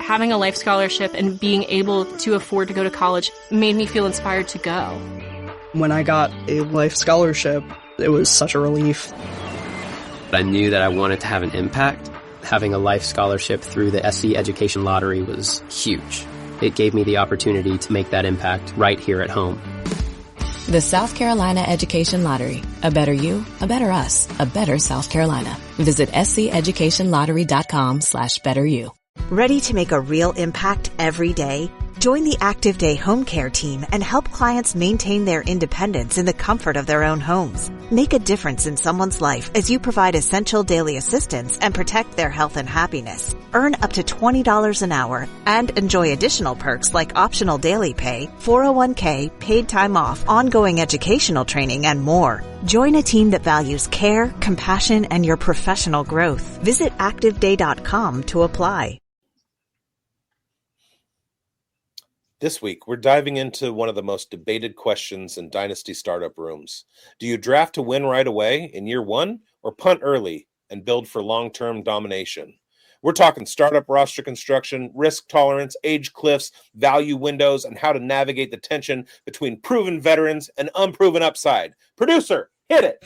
having a life scholarship and being able to afford to go to college made me feel inspired to go. When I got a life scholarship, it was such a relief. I knew that I wanted to have an impact. Having a life scholarship through the SC Education Lottery was huge. It gave me the opportunity to make that impact right here at home. The South Carolina Education Lottery. A better you, a better us, a better South Carolina. Visit sceducationlottery.com/betteryou. Ready to make a real impact every day? Join the Active Day Home Care team and help clients maintain their independence in the comfort of their own homes. Make a difference in someone's life as you provide essential daily assistance and protect their health and happiness. Earn up to $20 an hour and enjoy additional perks like optional daily pay, 401k, paid time off, ongoing educational training, and more. Join a team that values care, compassion, and your professional growth. Visit activeday.com to apply. This week, we're diving into one of the most debated questions in Dynasty startup rooms. Do you draft to win right away in year one or punt early and build for long-term domination? We're talking startup roster construction, risk tolerance, age cliffs, value windows, and how to navigate the tension between proven veterans and unproven upside. Producer, hit it.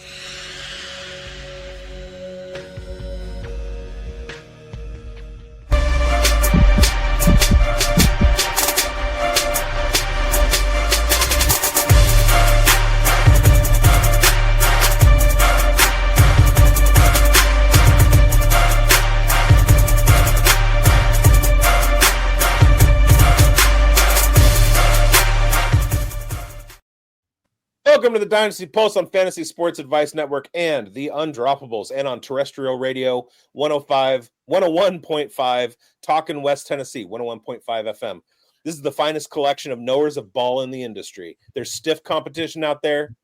Welcome to the Dynasty Pulse on Fantasy Sports Advice Network and the Undroppables, and on terrestrial radio 101.5, talking West Tennessee, 101.5 FM. This is the finest collection of knowers of ball in the industry. There's stiff competition out there,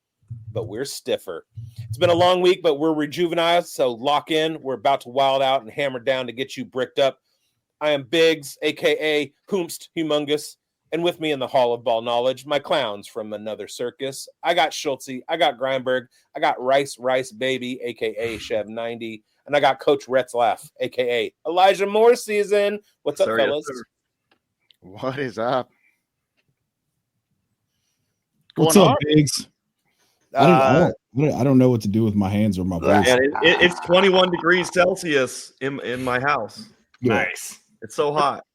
but we're stiffer. It's been a long week, but we're rejuvenated, so lock in. We're about to wild out and hammer down to get you bricked up. I am bigz, a.k.a. Hoomst Humongous. And with me in the Hall of Ball Knowledge, my clowns from another circus. I got Schultzy, I got Grindberg, I got Rice Baby, a.k.a. Chev 90, and I got Coach Retzlaff, a.k.a. Elijah Moore season. What's up, fellas? Yes, what is up? What's up, bigz? I don't know what to do with my hands or my voice. It's 21 degrees Celsius in my house. Yeah. Nice. It's so hot.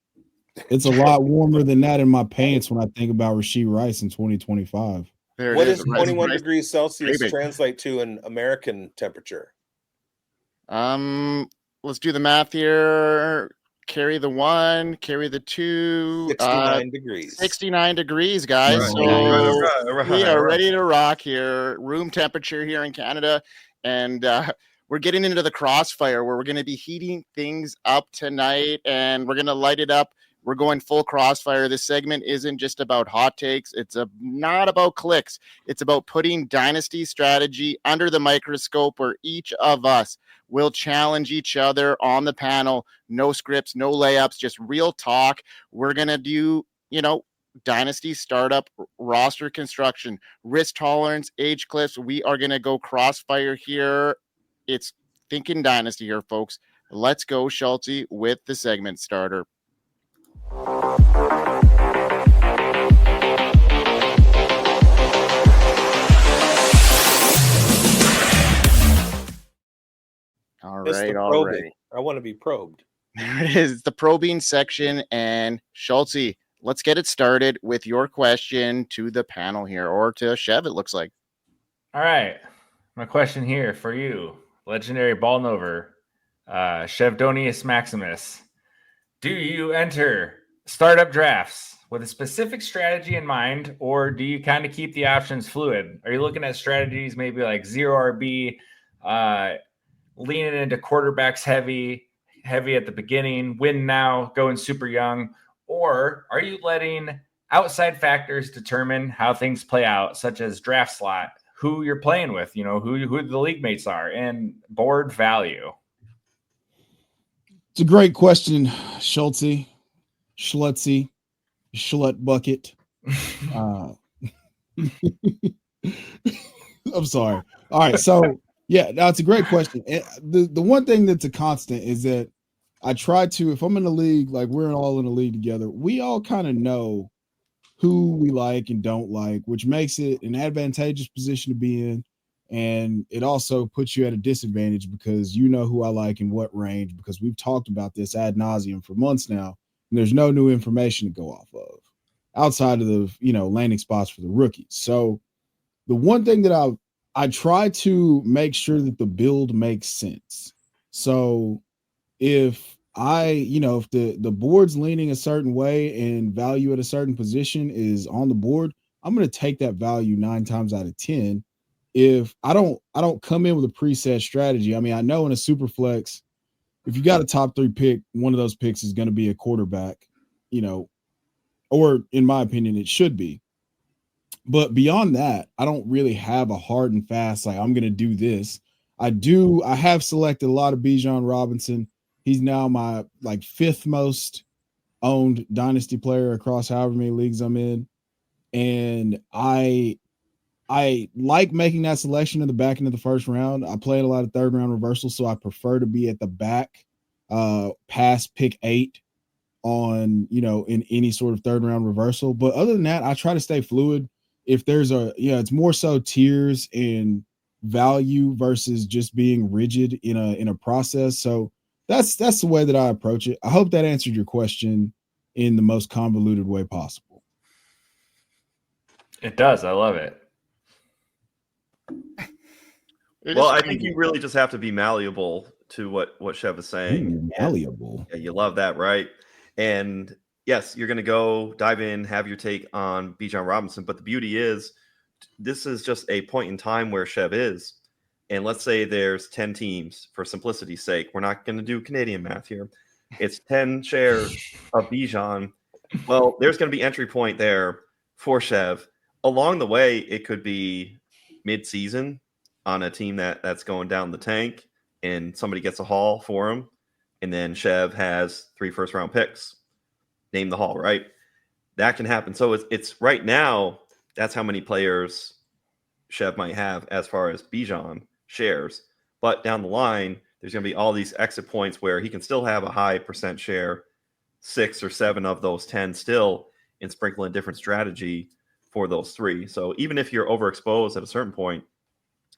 It's a lot warmer than that in my pants when I think about Rashee Rice in 2025. What does 21 degrees Celsius translate to in American temperature? Let's do the math here. Carry the 1, carry the 2. 69 degrees. 69 degrees, guys. Right. So we are ready to rock here. Room temperature here in Canada. And we're getting into the crossfire where we're going to be heating things up tonight, and we're going to light it up. We're going full crossfire. This segment isn't just about hot takes. It's not about clicks. It's about putting dynasty strategy under the microscope where each of us will challenge each other on the panel. No scripts, no layups, just real talk. We're going to do, dynasty startup roster construction, risk tolerance, age cliffs. We are going to go crossfire here. It's thinking dynasty here, folks. Let's go, Schultzy, with the segment starter. All right. I want to be probed. There it is. It's the probing section. And Schultzy, let's get it started with your question to the panel here, or to Chev, it looks like. All right. My question here for you, legendary ball knower, Chevdonius Maximus. Do you enter startup drafts with a specific strategy in mind, or do you kind of keep the options fluid? Are you looking at strategies maybe like zero RB, leaning into quarterbacks heavy at the beginning, win now, going super young? Or are you letting outside factors determine how things play out, such as draft slot, who you're playing with, who the league mates are, and board value? It's a great question, Schultzy, Schlutzy, Schlut Bucket. I'm sorry. All right, so yeah, that's a great question. And the one thing that's a constant is that I try to, if I'm in the league, like we're all in the league together, we all kind of know who we like and don't like, which makes it an advantageous position to be in. And it also puts you at a disadvantage because you know who I like in what range, because we've talked about this ad nauseum for months now, and there's no new information to go off of outside of the, landing spots for the rookies. So the one thing that I try to make sure that the build makes sense. So if if the board's leaning a certain way and value at a certain position is on the board, I'm going to take that value 9 times out of 10. If I don't come in with a preset strategy. I mean, I know in a super flex, if you got a top 3 pick, one of those picks is going to be a quarterback, or in my opinion, it should be. But beyond that, I don't really have a hard and fast, like I'm going to do this. I have selected a lot of Bijan Robinson. He's now my 5th most owned dynasty player across however many leagues I'm in. And I like making that selection in the back end of the first round. I played a lot of third round reversals, so I prefer to be at the back past pick 8 on, in any sort of third round reversal. But other than that, I try to stay fluid. If there's it's more so tiers and value versus just being rigid in a process. So that's the way that I approach it. I hope that answered your question in the most convoluted way possible. It does. I love it. Well, I think you really just have to be malleable to what Chev is saying. Malleable. Yeah, you love that, right? And yes, you're going to go dive in, have your take on Bijan Robinson. But the beauty is this is just a point in time where Chev is. And let's say there's 10 teams for simplicity's sake. We're not going to do Canadian math here. It's 10 shares of Bijan. Well, there's going to be entry point there for Chev. Along the way, it could be mid-season on a team that's going down the tank and somebody gets a haul for him. And then Chev has 3 first-round picks. Name the haul, right? That can happen. So it's right now, that's how many players Chev might have as far as Bijan shares. But down the line, there's going to be all these exit points where he can still have a high percent share, 6 or 7 of those 10 still, and sprinkle in different strategy for those 3. So even if you're overexposed at a certain point,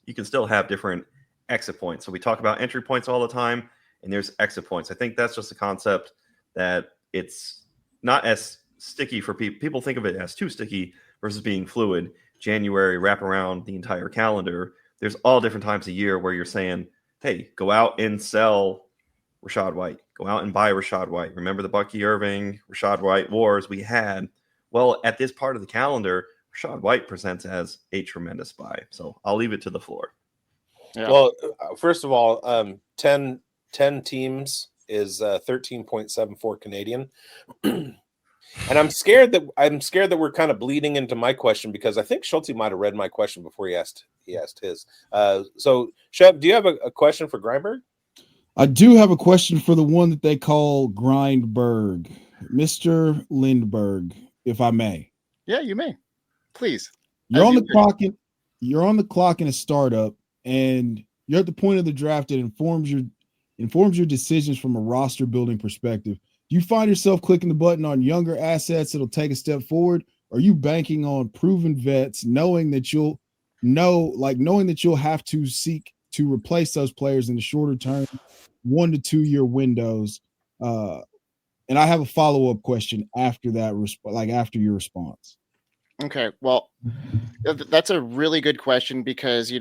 you can still have different exit points. So we talk about entry points all the time, and there's exit points. I think that's just a concept that it's not as sticky for people. People think of it as too sticky versus being fluid. January, wrap around the entire calendar. There's all different times of year where you're saying, hey, go out and sell Rachaad White. Go out and buy Rachaad White. Remember the Bucky Irving, Rachaad White wars we had? Well, at this part of the calendar, Rachaad White presents as a tremendous buy. So I'll leave it to the floor. Yeah. Well, first of all, 10 teams is 13.74 Canadian. And I'm scared that we're kind of bleeding into my question, because I think Schultzy might have read my question before he asked his. So, Chev, do you have a question for Grindberg? I do have a question for the one that they call Grindberg, Mr. Lindberg, if I may. Yeah, you may. Please. You're on the clock in a startup, and you're at the point of the draft that informs your decisions from a roster building perspective. Do you find yourself clicking the button on younger assets that'll take a step forward? Or are you banking on proven vets, knowing that you'll have to seek to replace those players in the shorter term, 1 to 2 year windows? And I have a follow-up question after that, after your response. Okay, well, that's a really good question, because,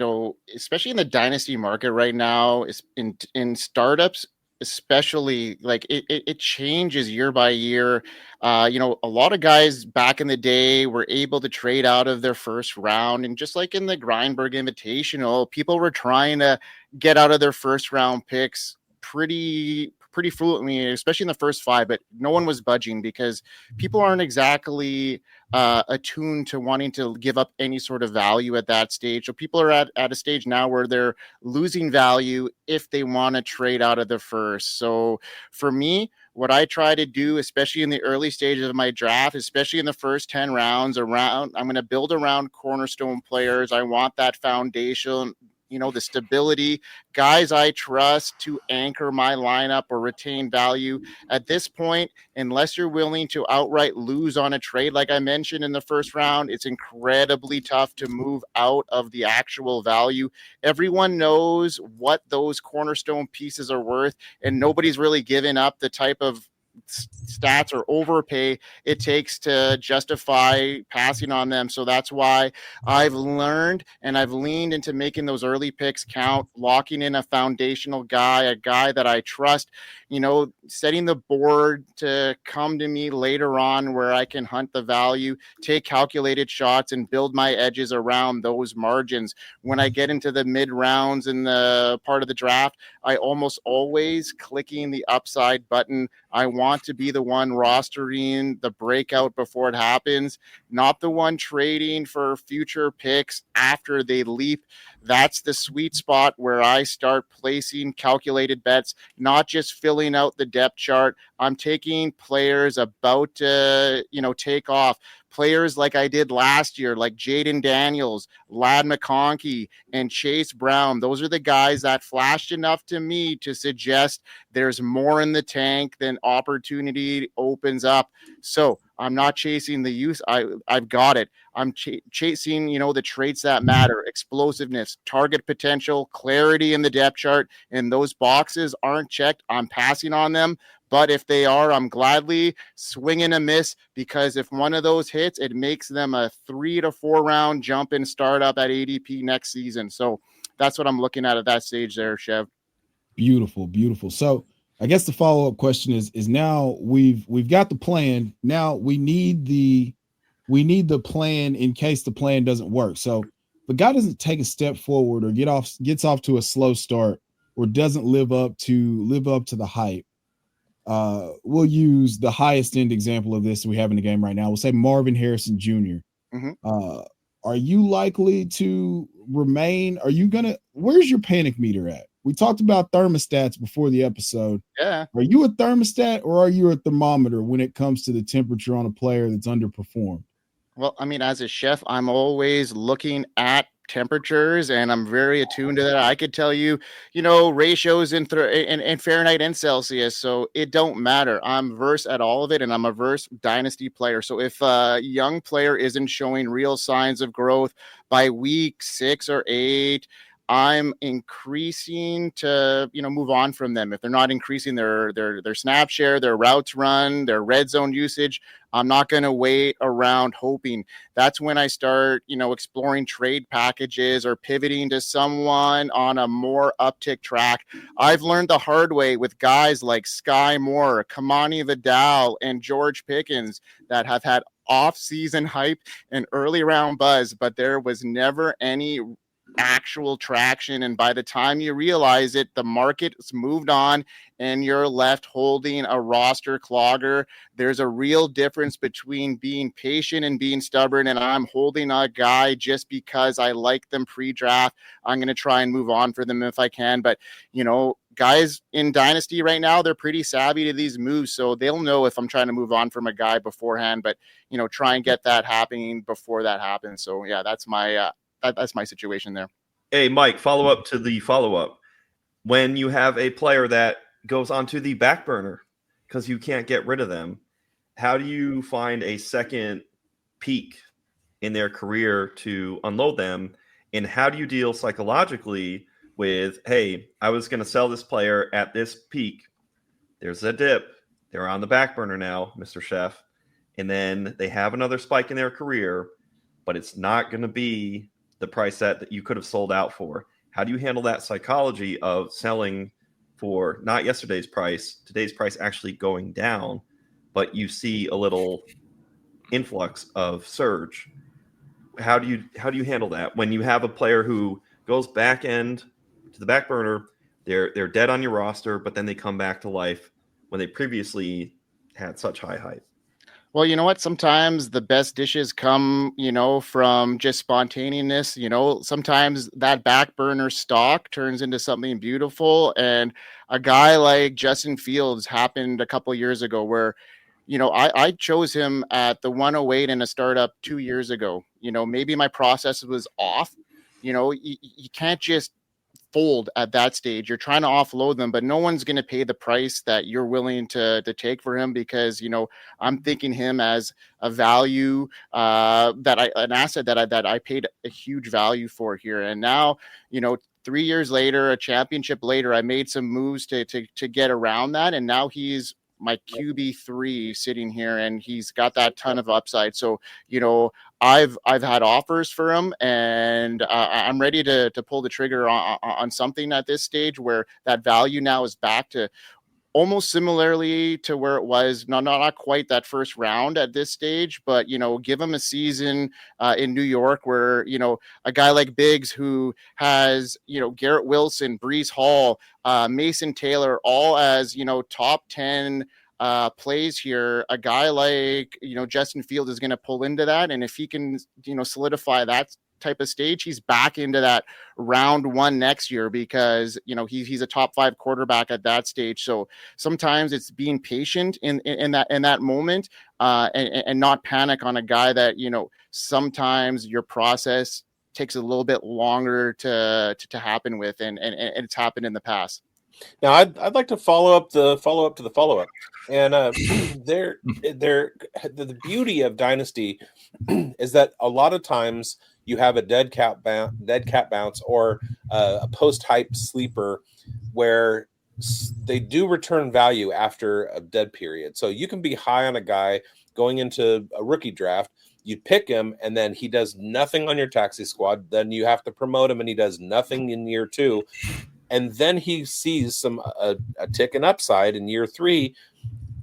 especially in the dynasty market right now, in startups, especially, it changes year by year. A lot of guys back in the day were able to trade out of their first round, and just like in the Grindberg Invitational, people were trying to get out of their first round picks pretty fluently, especially in the first 5, but no one was budging because people aren't exactly attuned to wanting to give up any sort of value at that stage. So people are at a stage now where they're losing value if they want to trade out of the first. So for me, what I try to do, especially in the early stages of my draft, especially in the first 10 rounds, I'm going to build around cornerstone players. I want that foundation the stability, guys I trust to anchor my lineup or retain value. At this point, unless you're willing to outright lose on a trade, like I mentioned in the first round, it's incredibly tough to move out of the actual value. Everyone knows what those cornerstone pieces are worth, and nobody's really given up the type of stats or overpay it takes to justify passing on them. So that's why I've learned and I've leaned into making those early picks count, locking in a foundational guy, a guy that I trust, setting the board to come to me later on where I can hunt the value, take calculated shots, and build my edges around those margins. When I get into the mid rounds in the part of the draft, I almost always clicking the upside button. I want to be the one rostering the breakout before it happens, not the one trading for future picks after they leap. That's the sweet spot where I start placing calculated bets, not just filling out the depth chart. I'm taking players about to, take off. Players like I did last year, like Jaden Daniels, Ladd McConkey, and Chase Brown. Those are the guys that flashed enough to me to suggest there's more in the tank than opportunity opens up. So I'm not chasing the youth. I've got it. I'm chasing, the traits that matter: explosiveness, target potential, clarity in the depth chart. And those boxes aren't checked, I'm passing on them. But if they are, I'm gladly swinging a miss, because if one of those hits, it makes them a 3 to 4 round jump in startup at ADP next season. So that's what I'm looking at that stage there, Chev. Beautiful, beautiful. So I guess the follow-up question is now we've got the plan. Now we need the plan in case the plan doesn't work. So the guy doesn't take a step forward or gets off to a slow start or doesn't live up to the hype. We'll use the highest end example of this we have in the game right now. We'll say Marvin Harrison Jr. Mm-hmm. Are you likely to remain? Where's your panic meter at? We talked about thermostats before the episode. Yeah. Are you a thermostat or are you a thermometer when it comes to the temperature on a player that's underperformed? Well, I mean, as a chef, I'm always looking at temperatures, and I'm very attuned to that. I could tell you, ratios in Fahrenheit and Celsius, so it don't matter. I'm versed at all of it, and I'm a versed dynasty player. So if a young player isn't showing real signs of growth by week 6 or 8, I'm increasing to, move on from them. If they're not increasing their snap share, their routes run, their red zone usage, I'm not going to wait around hoping. That's when I start, exploring trade packages or pivoting to someone on a more uptick track. I've learned the hard way with guys like Sky Moore, Kamani Vidal, and George Pickens that have had off-season hype and early round buzz, but there was never any actual traction, and by the time you realize it, the market's moved on and you're left holding a roster clogger. There's a real difference between being patient and being stubborn, and I'm holding a guy just because I like them pre-draft. I'm going to try and move on for them if I can, but guys in Dynasty right now, they're pretty savvy to these moves, so they'll know if I'm trying to move on from a guy beforehand, but try and get that happening before that happens. So yeah, that's my that's my situation there. Hey, Mike, follow up to the follow-up. When you have a player that goes onto the back burner because you can't get rid of them, how do you find a second peak in their career to unload them? And how do you deal psychologically with, hey, I was going to sell this player at this peak. There's a dip. They're on the back burner now, Mr. Chef. And then they have another spike in their career, but it's not going to be the price that you could have sold out for. How do you handle that psychology of selling for not yesterday's price, today's price actually going down, but you see a little influx of surge? How do you handle that when you have a player who goes back end to the back burner, they're dead on your roster, but then they come back to life when they previously had such high hype? Well, you know what? Sometimes the best dishes come, from just spontaneous. Sometimes that back burner stock turns into something beautiful. And a guy like Justin Fields happened a couple of years ago where, I chose him at the 108 in a startup 2 years ago. Maybe my process was off. You can't just fold at that stage. You're trying to offload them, but no one's going to pay the price that you're willing to take for him, because, I'm thinking him as a value, an asset that I paid a huge value for here. And now, 3 years later, a championship later, I made some moves to get around that. And now he's my QB3 sitting here, and he's got that ton of upside. So, I've had offers for him, and I'm ready to pull the trigger on something at this stage where that value now is back to almost similarly to where it was, not quite that first round at this stage, but, give him a season in New York where, a guy like bigz, who has, Garrett Wilson, Breece Hall, Mason Taylor, all as, top 10 plays here. A guy like, Justin Fields is going to pull into that. And if he can, solidify that type of stage, he's back into that round 1 next year, because he's a top 5 quarterback at that stage. So sometimes it's being patient in that moment, and not panic on a guy that sometimes your process takes a little bit longer to happen with, and it's happened in the past. Now I'd like to follow up to the follow up, and the beauty of Dynasty is that a lot of times you have a dead cat bounce or a post hype sleeper where they do return value after a dead period. So you can be high on a guy going into a rookie draft. You pick him, and then he does nothing on your taxi squad. Then you have to promote him, and he does nothing in year 2. And then he sees a tick in upside in year 3,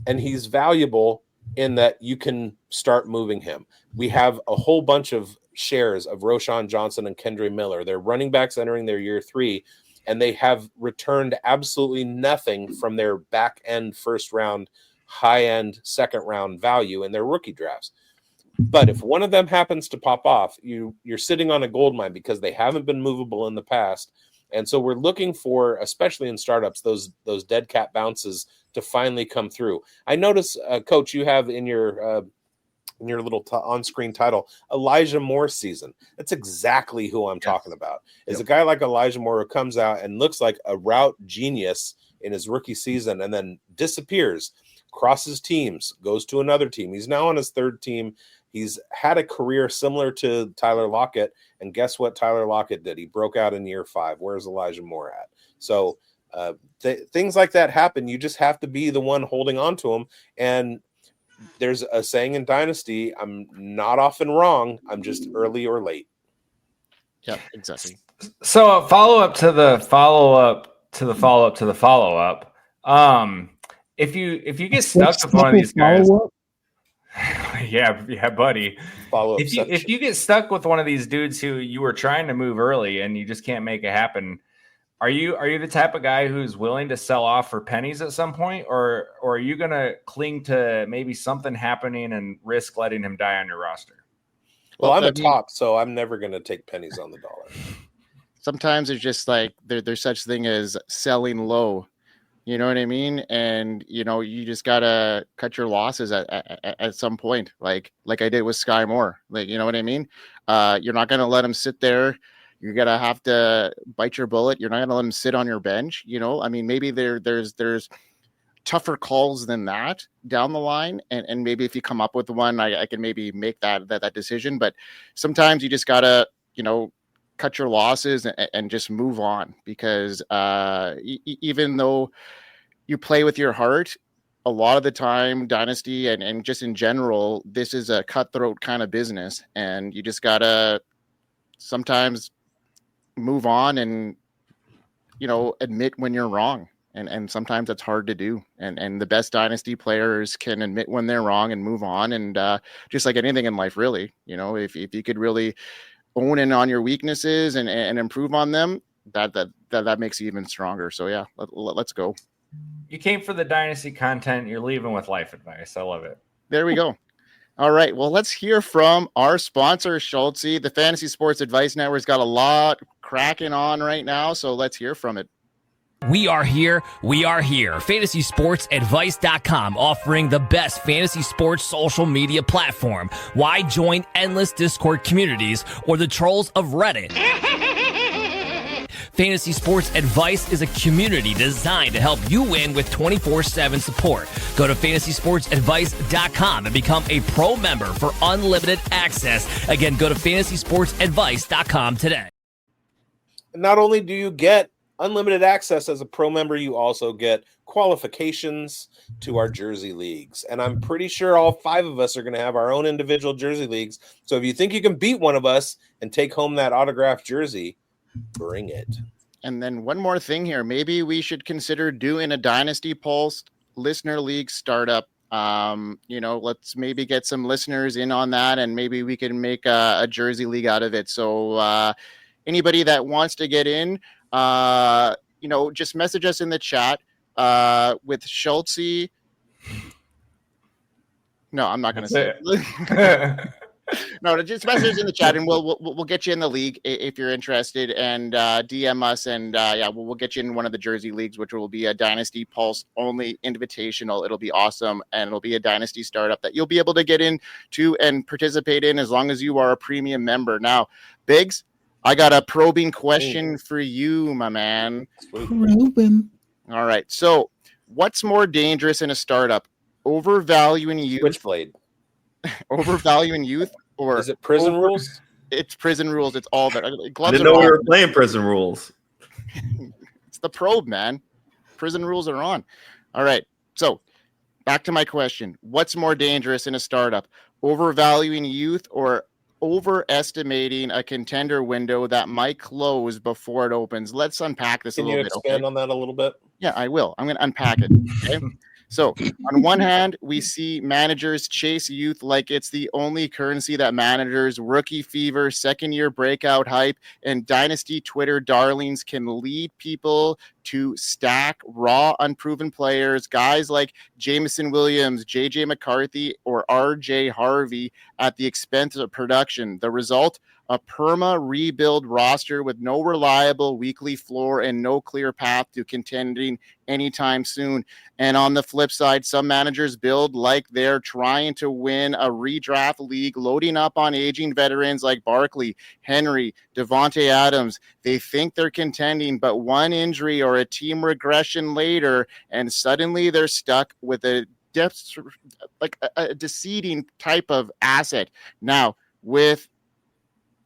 and he's valuable in that you can start moving him. We have a whole bunch of shares of Roschon Johnson and Kendre Miller. They're running backs entering their year 3, and they have returned absolutely nothing from their back end first round, high end second round value in their rookie drafts. But if one of them happens to pop off, you're sitting on a gold mine, because they haven't been movable in the past. And so we're looking for, especially in startups, those dead cat bounces to finally come through. I notice, Coach, you have in your little on-screen title, Elijah Moore season. That's exactly who I'm talking about. Is a guy like Elijah Moore who comes out and looks like a route genius in his rookie season, and then disappears, crosses teams, goes to another team. He's now on his 3rd team. He's had a career similar to Tyler Lockett, and guess what Tyler Lockett did? He broke out in year 5. Where's Elijah Moore at? So things like that happen. You just have to be the one holding on to them. And there's a saying in Dynasty, I'm not often wrong. I'm just early or late. Yeah, exactly. So a follow-up to the follow-up to the follow-up to the follow-up. If you get stuck with one of these guys, yeah, buddy. If you get stuck with one of these dudes who you were trying to move early and you just can't make it happen, are you the type of guy who's willing to sell off for pennies at some point, or are you gonna cling to maybe something happening and risk letting him die on your roster? Well, I'm a top, so I'm never gonna take pennies on the dollar. Sometimes it's just like there's such thing as selling low. You know what I mean? And, you just got to cut your losses at some point, like I did with Sky Moore. Like, you know what I mean? You're not going to let him sit there. You're going to have to bite your bullet. You're not going to let him sit on your bench. I mean, maybe there's tougher calls than that down the line. And maybe if you come up with one, I can maybe make that decision. But sometimes you just got to, cut your losses and just move on, because even though you play with your heart, a lot of the time, Dynasty and just in general, this is a cutthroat kind of business, and you just gotta sometimes move on and admit when you're wrong, and sometimes that's hard to do, and the best Dynasty players can admit when they're wrong and move on, and just like anything in life, really, if you could really own in on your weaknesses and improve on them, that makes you even stronger. So yeah, let's go. You came for the Dynasty content. You're leaving with life advice. I love it. There we go. All right. Well, let's hear from our sponsor, Schultzy. The Fantasy Sports Advice Network's got a lot cracking on right now, so let's hear from it. We are here. FantasySportsAdvice.com, offering the best fantasy sports social media platform. Why join endless Discord communities or the trolls of Reddit? Fantasy Sports Advice is a community designed to help you win with 24/7 support. Go to fantasysportsadvice.com and become a pro member for unlimited access. Again, go to fantasysportsadvice.com today. Not only do you get unlimited access as a pro member, you also get qualifications to our jersey leagues. And I'm pretty sure all 5 of us are going to have our own individual jersey leagues. So if you think you can beat one of us and take home that autographed jersey, bring it. And then one more thing here. Maybe we should consider doing a Dynasty Pulse listener league startup. Let's maybe get some listeners in on that, and maybe we can make a jersey league out of it. So anybody that wants to get in, just message us in the chat with Schultzy. No, I'm not going to say it. No, just message in the chat, and we'll get you in the league if you're interested, and DM us, and we'll get you in one of the jersey leagues, which will be a Dynasty Pulse only invitational. It'll be awesome, and it'll be a Dynasty startup that you'll be able to get into and participate in as long as you are a premium member. Now, bigz, I got a probing question for you, my man. Probing. All right. So, what's more dangerous in a startup? Overvaluing youth. Switchblade. Overvaluing youth, or is it prison rules? It's prison rules. It's all that. I didn't know we were playing prison rules. It's the probe, man. Prison rules are on. All right. So, back to my question. What's more dangerous in a startup? Overvaluing youth or overestimating a contender window that might close before it opens? Let's unpack this a little bit. Can you expand on that a little bit? Yeah, I will. I'm going to unpack it. Okay. So on one hand, we see managers chase youth like it's the only currency that managers, rookie fever, second-year breakout hype, and dynasty Twitter darlings can lead people to stack raw, unproven players, guys like Jameson Williams, J.J. McCarthy, or R.J. Harvey at the expense of production. The result? A perma rebuild roster with no reliable weekly floor and no clear path to contending anytime soon. And on the flip side, some managers build like they're trying to win a redraft league, loading up on aging veterans like Barkley, Henry, Devante Adams. They think they're contending, but one injury or a team regression later, and suddenly they're stuck with a depth, like a deceiving type of asset. Now, with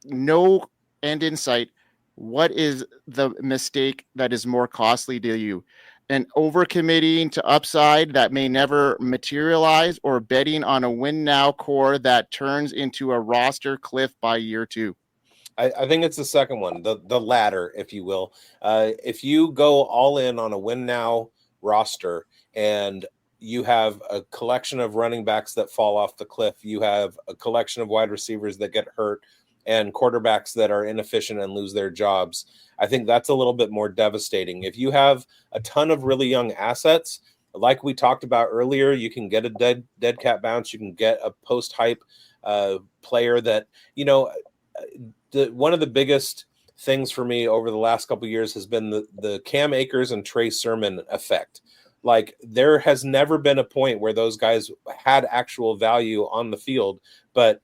no end in sight, what is the mistake that is more costly to you? And overcommitting to upside that may never materialize, or betting on a win now core that turns into a roster cliff by year 2? I think it's the second one, the latter, if you will. If you go all in on a win now roster and you have a collection of running backs that fall off the cliff, you have a collection of wide receivers that get hurt, and quarterbacks that are inefficient and lose their jobs, I think that's a little bit more devastating. If you have a ton of really young assets, like we talked about earlier, you can get a dead cat bounce, you can get a post-hype player that, one of the biggest things for me over the last couple of years has been the Cam Akers and Trey Sermon effect. Like, there has never been a point where those guys had actual value on the field, but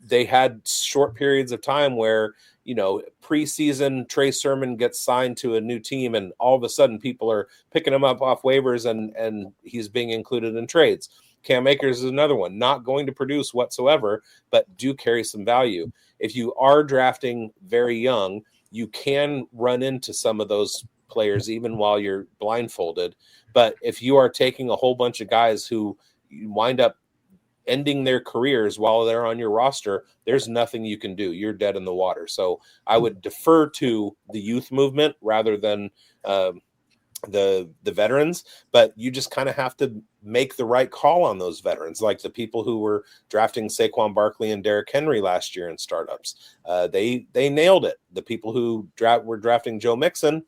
they had short periods of time where, preseason Trey Sermon gets signed to a new team and all of a sudden people are picking him up off waivers and he's being included in trades. Cam Akers is another one, not going to produce whatsoever, but do carry some value. If you are drafting very young, you can run into some of those players even while you're blindfolded. But if you are taking a whole bunch of guys who wind up ending their careers while they're on your roster, there's nothing you can do. You're dead in the water. So I would defer to the youth movement rather than the veterans, but you just kind of have to make the right call on those veterans, like the people who were drafting Saquon Barkley and Derrick Henry last year in startups. They nailed it. The people who were drafting Joe Mixon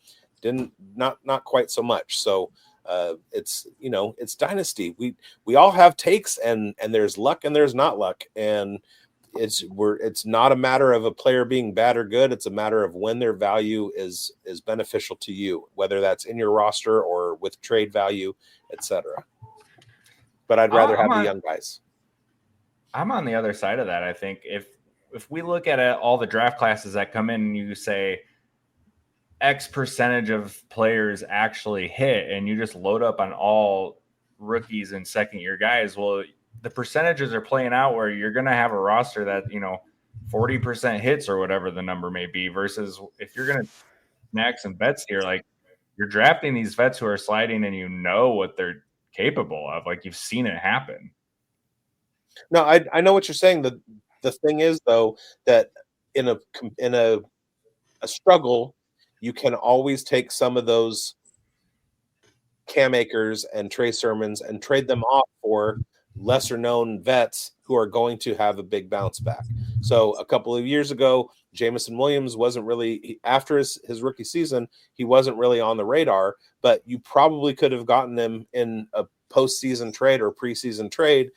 not quite so much. So it's dynasty. We all have takes, and there's luck and there's not luck, and it's not a matter of a player being bad or good. It's a matter of when their value is beneficial to you, whether that's in your roster or with trade value, etc. But I'd rather have the young guys. I'm on the other side of that. I think if we look at all the draft classes that come in and you say X percentage of players actually hit, and you just load up on all rookies and second-year guys, well, the percentages are playing out where you're going to have a roster that, 40% hits or whatever the number may be, versus if you're going to snag some bets here, like you're drafting these vets who are sliding and you know what they're capable of. Like you've seen it happen. No, I know what you're saying. The thing is, though, that in a struggle, you can always take some of those Cam Akers and Trey Sermons and trade them off for lesser known vets who are going to have a big bounce back. So a couple of years ago, Jameson Williams wasn't really, after his rookie season, he wasn't really on the radar, but you probably could have gotten him in a postseason trade or preseason trade,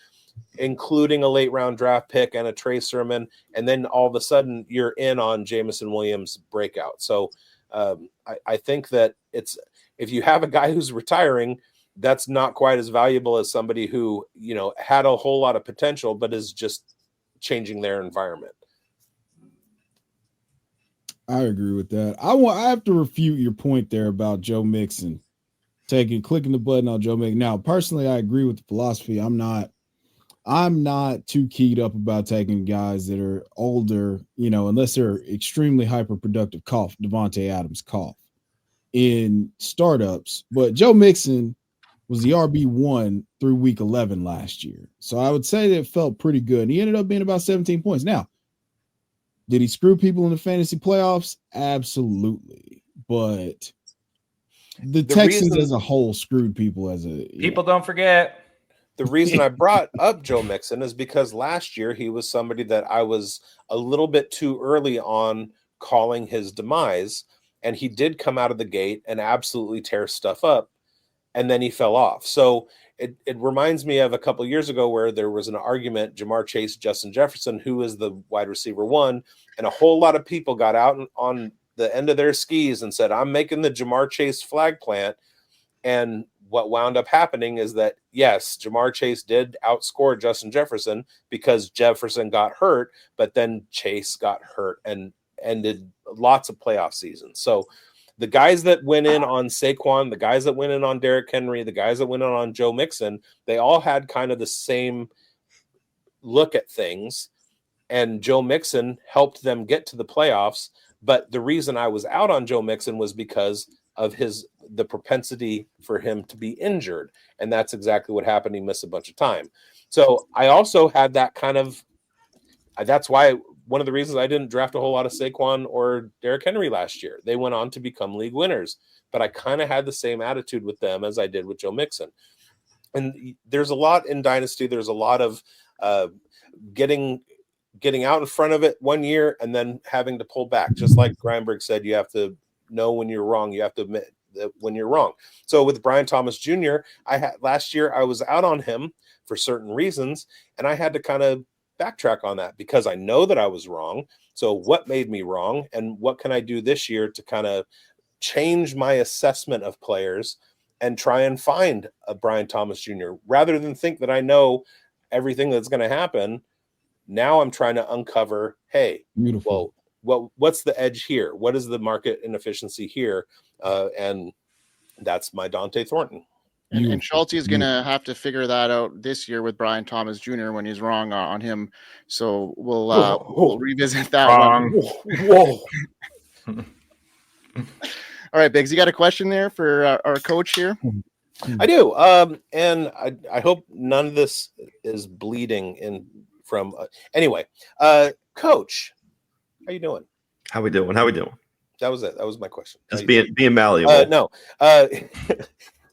including a late round draft pick and a Trey Sermon. And then all of a sudden you're in on Jameson Williams breakout. So I think that if you have a guy who's retiring, that's not quite as valuable as somebody who, had a whole lot of potential, but is just changing their environment. I agree with that. I have to refute your point there about Joe Mixon clicking the button on Joe Mixon. Now, personally, I agree with the philosophy. I'm not too keyed up about taking guys that are older, unless they're extremely hyper productive. Devante Adams in startups, but Joe Mixon was the RB1 through week 11 last year. So I would say that it felt pretty good. And he ended up being about 17 points. Now, did he screw people in the fantasy playoffs? Absolutely. But the Texans as a whole screwed people people don't forget. The reason I brought up Joe Mixon is because last year he was somebody that I was a little bit too early on calling his demise. And he did come out of the gate and absolutely tear stuff up. And then he fell off. So it reminds me of a couple of years ago where there was an argument, Jamar Chase, Justin Jefferson, who is the wide receiver one, and a whole lot of people got out on the end of their skis and said, I'm making the Jamar Chase flag plant. And what wound up happening is that, yes, Jamar Chase did outscore Justin Jefferson because Jefferson got hurt, but then Chase got hurt and ended lots of playoff seasons. So the guys that went in on Saquon, the guys that went in on Derrick Henry, the guys that went in on Joe Mixon, they all had kind of the same look at things. And Joe Mixon helped them get to the playoffs. But the reason I was out on Joe Mixon was because of the propensity for him to be injured. And that's exactly what happened. He missed a bunch of time. So I also had that that's why one of the reasons I didn't draft a whole lot of Saquon or Derrick Henry last year. They went on to become league winners, but I kind of had the same attitude with them as I did with Joe Mixon. And there's a lot in Dynasty. There's a lot of getting out in front of it one year and then having to pull back. Just like Grindberg said, you have to know when you're wrong. You have to admit that when you're wrong. So with Brian Thomas Jr., last year I was out on him for certain reasons, and I had to kind of backtrack on that because I know that I was wrong. So what made me wrong, and what can I do this year to kind of change my assessment of players and try and find a Brian Thomas Jr. rather than think that I know everything that's going to happen. Now I'm trying to uncover, hey, beautiful. Well, what's the edge here? What is the market inefficiency here? And that's my Dante Thornton. And Schultzy is going to have to figure that out this year with Brian Thomas Jr. when he's wrong on him. So we'll revisit that one. Whoa. All right, bigz, you got a question there for our coach here? I do. And I hope none of this is bleeding in from anyway. Coach, how you doing? How we doing? That was it. That was my question. Just being malleable. No.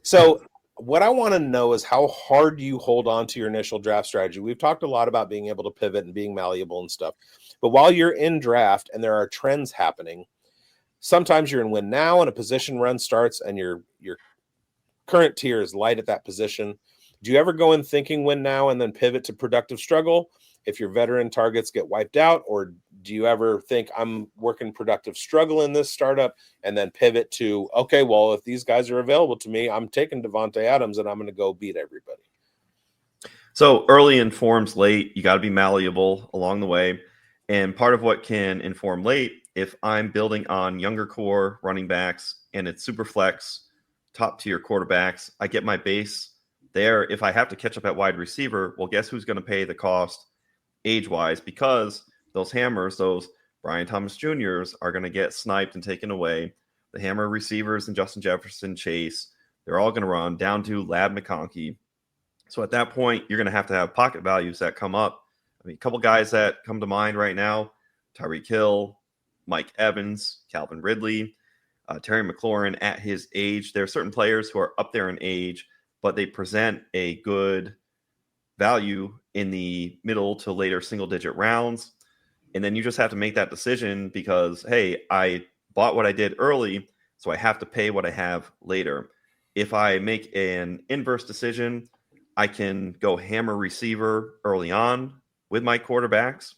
So what I want to know is how hard you hold on to your initial draft strategy. We've talked a lot about being able to pivot and being malleable and stuff. But while you're in draft and there are trends happening, sometimes you're in win now and a position run starts and your current tier is light at that position. Do you ever go in thinking win now and then pivot to productive struggle if your veteran targets get wiped out? Or do you ever think I'm working productive struggle in this startup and then pivot to, okay, well, if these guys are available to me, I'm taking Devante Adams and I'm going to go beat everybody? So early informs late. You got to be malleable along the way. And part of what can inform late if I'm building on younger core running backs and it's super flex, top tier quarterbacks, I get my base there. If I have to catch up at wide receiver, well, guess who's going to pay the cost age-wise? Because those hammers, those Brian Thomas Jr.'s are going to get sniped and taken away. The hammer receivers and Justin Jefferson, Chase, they're all going to run down to Lab McConkey. So at that point, you're going to have pocket values that come up. I mean, a couple guys that come to mind right now, Tyreek Hill, Mike Evans, Calvin Ridley, Terry McLaurin at his age. There are certain players who are up there in age, but they present a good value in the middle to later single-digit rounds. And then you just have to make that decision because, hey, I bought what I did early, so I have to pay what I have later. If I make an inverse decision, I can go hammer receiver early on with my quarterbacks.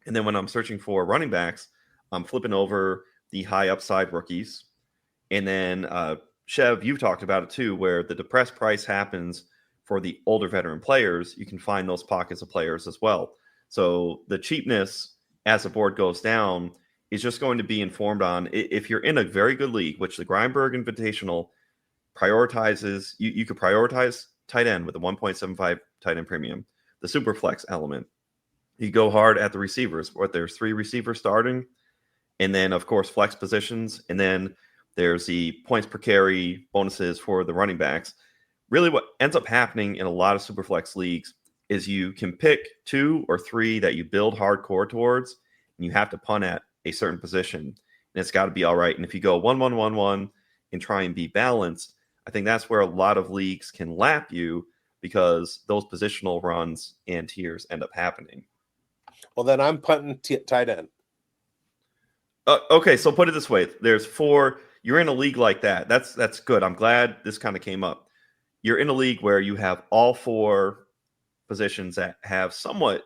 And then when I'm searching for running backs, I'm flipping over the high upside rookies. And then Chev, you've talked about it too, where the depressed price happens for the older veteran players. You can find those pockets of players as well. So the cheapness as the board goes down is just going to be informed on if you're in a very good league, which the Grindberg Invitational prioritizes. You could prioritize tight end with a 1.75 tight end premium, the super flex element. You go hard at the receivers, but there's 3 receivers starting, and then of course flex positions, and then there's the points per carry bonuses for the running backs. Really what ends up happening in a lot of super flex leagues is you can pick 2 or 3 that you build hardcore towards, and you have to punt at a certain position, and it's got to be all right. And if you go 1-1-1-1 and try and be balanced, I think that's where a lot of leagues can lap you because those positional runs and tiers end up happening. Well, then I'm punting tight end. Okay, so put it this way. There's 4. You're in a league like that. That's good. I'm glad this kind of came up. You're in a league where you have all 4 positions that have somewhat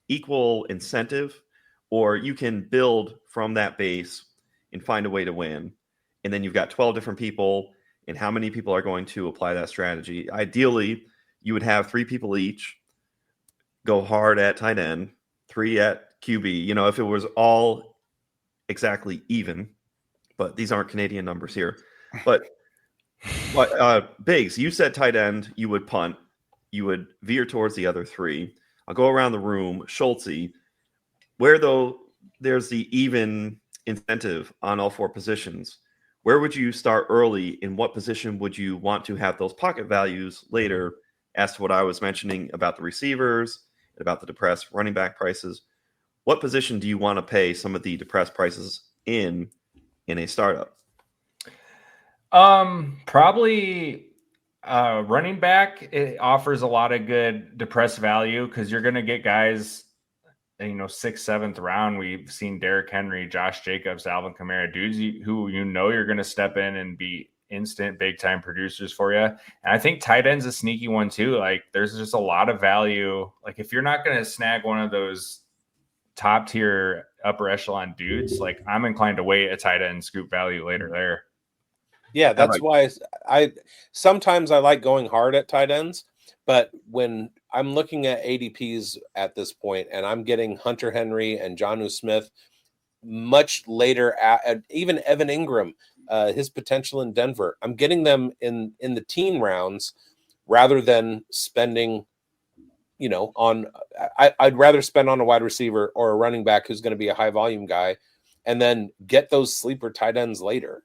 equal incentive, or you can build from that base and find a way to win. And then you've got 12 different people, and how many people are going to apply that strategy? Ideally, you would have 3 people each go hard at tight end, 3 at QB. You know, if it was all exactly even, but these aren't Canadian numbers here. But bigz, you said tight end, you would punt, you would veer towards the other 3. I'll go around the room. Schultzy, where though there's the even incentive on all 4 positions, where would you start early? In what position would you want to have those pocket values later? As to what I was mentioning about the receivers, about the depressed running back prices, what position do you want to pay some of the depressed prices in a startup? Probably running back. It offers a lot of good depressed value because you're going to get guys, 6th, 7th round. We've seen Derrick Henry, Josh Jacobs, Alvin Kamara, dudes who you're going to step in and be instant big time producers for you. And I think tight end's a sneaky one too. Like there's just a lot of value. Like if you're not going to snag one of those top tier upper echelon dudes, like I'm inclined to wait a tight end scoop value later there. Yeah, that's why I sometimes I like going hard at tight ends, but when I'm looking at ADPs at this point and I'm getting Hunter Henry and Jonnu Smith much later at even Evan Ingram, his potential in Denver, I'm getting them in the teen rounds rather than spending, I'd rather spend on a wide receiver or a running back who's going to be a high volume guy and then get those sleeper tight ends later.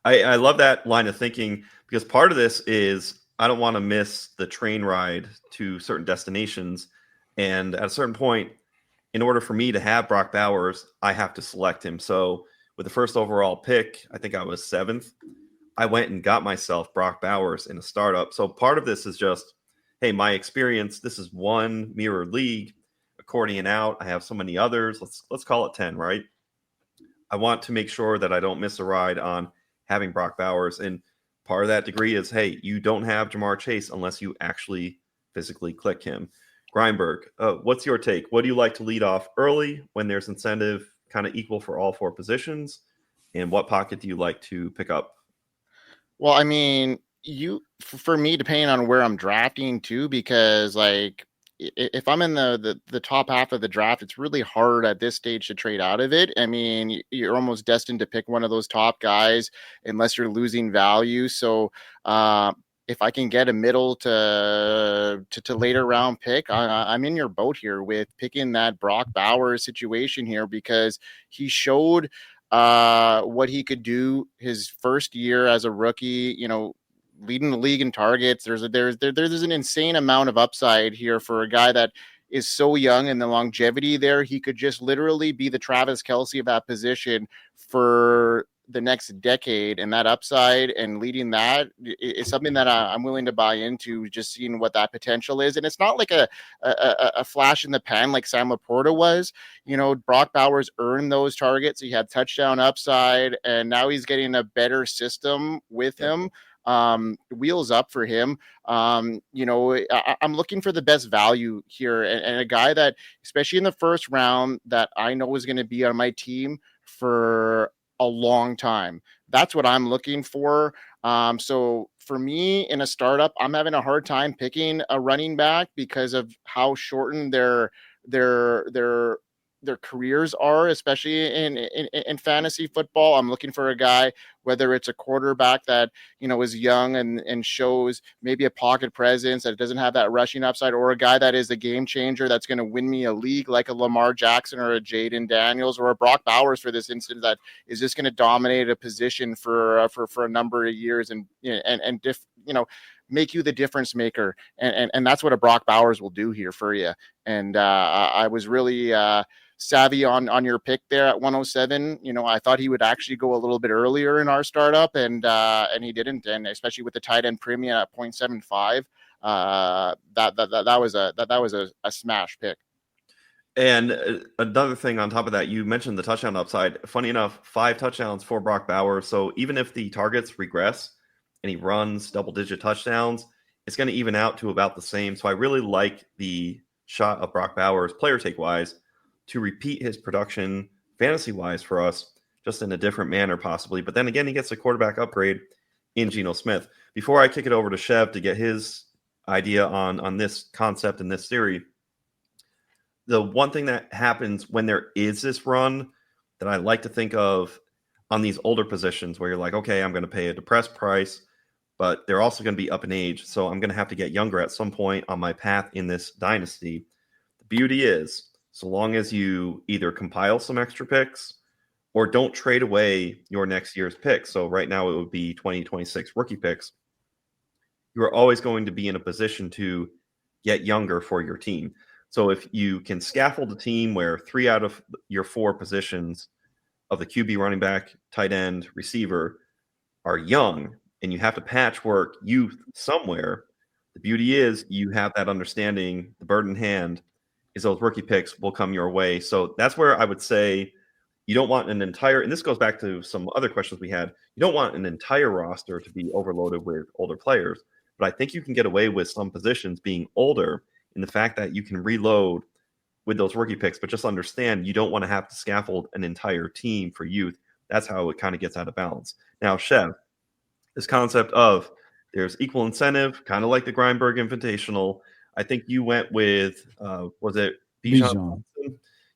I love that line of thinking because part of this is I don't want to miss the train ride to certain destinations. And at a certain point, in order for me to have Brock Bowers, I have to select him. So with the first overall pick, I think I was 7th, I went and got myself Brock Bowers in a startup. So part of this is just, hey, my experience, this is one mirror league, accordion out. I have so many others. Let's call it 10, right? I want to make sure that I don't miss a ride on having Brock Bowers. And part of that degree is, hey, you don't have Jamar Chase unless you actually physically click him. Grindberg, what's your take? What do you like to lead off early when there's incentive kind of equal for all 4 positions? And what pocket do you like to pick up? Well, I mean, for me, depending on where I'm drafting too, because like if I'm in the top half of the draft, it's really hard at this stage to trade out of it. I mean, you're almost destined to pick one of those top guys unless you're losing value. So if I can get a middle to later round pick, I'm in your boat here with picking that Brock Bowers situation here, because he showed what he could do his first year as a rookie, leading the league in targets. There's an insane amount of upside here for a guy that is so young, and the longevity there. He could just literally be the Travis Kelce of that position for the next decade, and that upside and leading that is something that I'm willing to buy into, just seeing what that potential is. And it's not like a flash in the pan like Sam Laporta was. Brock Bowers earned those targets. He had touchdown upside, and now he's getting a better system with him. Wheels up for him. I'm looking for the best value here, and a guy that, especially in the first round, that I know is going to be on my team for a long time. That's what I'm looking for. So for me in a startup, I'm having a hard time picking a running back because of how shortened their careers are, especially in fantasy football. I'm looking for a guy, whether it's a quarterback that, is young and shows maybe a pocket presence, that doesn't have that rushing upside, or a guy that is a game changer that's going to win me a league, like a Lamar Jackson or a Jaden Daniels or a Brock Bowers for this instance, that is just going to dominate a position for a number of years and make you the difference maker. And that's what a Brock Bowers will do here for you. And I was really savvy on your pick there at 107. I thought he would actually go a little bit earlier in our startup, and he didn't. And especially with the tight end premium at 0.75, that was a smash pick. And another thing on top of that, you mentioned the touchdown upside. Funny enough, 5 touchdowns for Brock Bowers. So even if the targets regress and he runs double-digit touchdowns, it's going to even out to about the same. So I really like the shot of Brock Bowers, player take-wise, to repeat his production fantasy-wise for us, just in a different manner possibly. But then again, he gets a quarterback upgrade in Geno Smith. Before I kick it over to Chev to get his idea on this concept and this theory, the one thing that happens when there is this run that I like to think of on these older positions where you're like, okay, I'm going to pay a depressed price, but they're also going to be up in age, so I'm going to have to get younger at some point on my path in this dynasty. The beauty is, so long as you either compile some extra picks or don't trade away your next year's picks, so right now it would be 2026 rookie picks, you are always going to be in a position to get younger for your team. So if you can scaffold a team where 3 out of your 4 positions of the QB, running back, tight end, receiver are young, and you have to patchwork youth somewhere, the beauty is you have that understanding, the bird in hand, is those rookie picks will come your way. So that's where I would say you don't want an entire, and this goes back to some other questions we had, you don't want an entire roster to be overloaded with older players, but I think you can get away with some positions being older in the fact that you can reload with those rookie picks, but just understand you don't want to have to scaffold an entire team for youth. That's how it kind of gets out of balance. Now, Chev, this concept of there's equal incentive, kind of like the Grindberg Invitational. I think you went with, was it Bijan?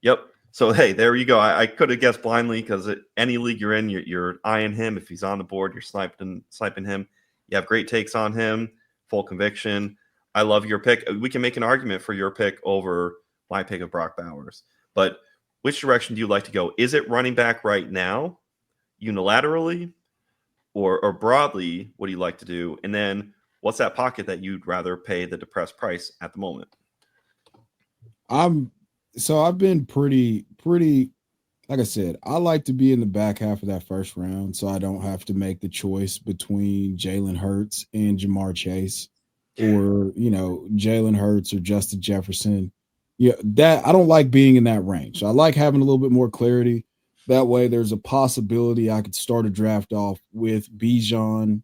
Yep. So, hey, there you go. I could have guessed blindly because any league you're in, you're eyeing him. If he's on the board, you're sniping him. You have great takes on him, full conviction. I love your pick. We can make an argument for your pick over my pick of Brock Bowers. But which direction do you like to go? Is it running back right now, unilaterally, or broadly? What do you like to do? And then what's that pocket that you'd rather pay the depressed price at the moment? I've been pretty, like I said, I like to be in the back half of that first round so I don't have to make the choice between Jalen Hurts and Jamar Chase, or, Jalen Hurts or Justin Jefferson. Yeah, that I don't like being in that range. So I like having a little bit more clarity. That way there's a possibility I could start a draft off with Bijan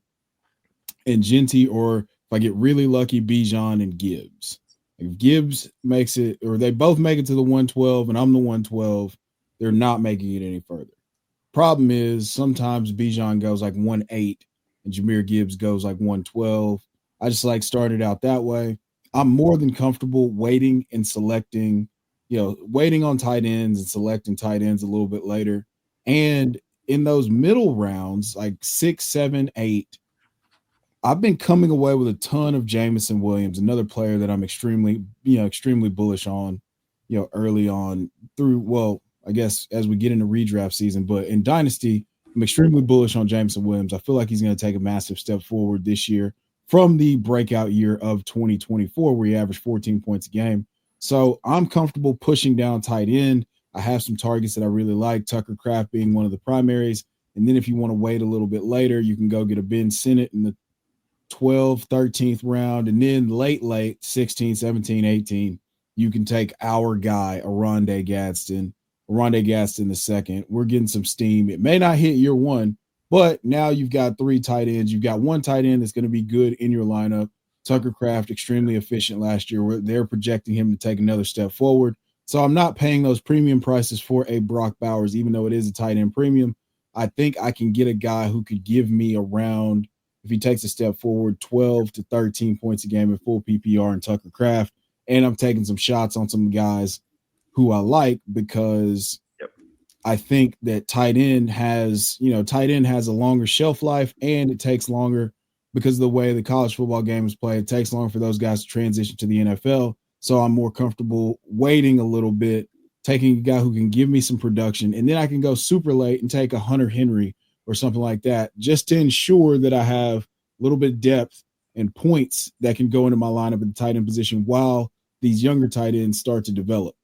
and Genty, or if I get really lucky, Bijan and Gibbs. If Gibbs makes it, or they both make it to the 112 and I'm the 112, they're not making it any further. Problem is sometimes Bijan goes like 1-8 and Jahmyr Gibbs goes like 112. I just like started out that way. I'm more than comfortable waiting and selecting, waiting on tight ends and selecting tight ends a little bit later. And in those middle rounds, like 6, 7, 8, I've been coming away with a ton of Jameson Williams, another player that I'm extremely bullish on, early on through, well, I guess as we get into redraft season, but in Dynasty, I'm extremely bullish on Jameson Williams. I feel like he's going to take a massive step forward this year from the breakout year of 2024, where he averaged 14 points a game. So I'm comfortable pushing down tight end. I have some targets that I really like, Tucker Kraft being one of the primaries. And then if you want to wait a little bit later, you can go get a Ben Sinnott in the 12th, 13th round. And then late, 16, 17, 18, you can take our guy, Oronde Gadsden the second. We're getting some steam. It may not hit year one, but now you've got 3 tight ends. You've got 1 tight end that's going to be good in your lineup. Tucker Kraft, extremely efficient last year. They're projecting him to take another step forward. So I'm not paying those premium prices for a Brock Bowers, even though it is a tight end premium. I think I can get a guy who could give me around, if he takes a step forward, 12 to 13 points a game in full PPR and Tucker Kraft. And I'm taking some shots on some guys who I like because I think that tight end has a longer shelf life, and it takes longer because of the way the college football game is played. It takes longer for those guys to transition to the NFL. So I'm more comfortable waiting a little bit, taking a guy who can give me some production, and then I can go super late and take a Hunter Henry or something like that, just to ensure that I have a little bit of depth and points that can go into my lineup at the tight end position while these younger tight ends start to develop.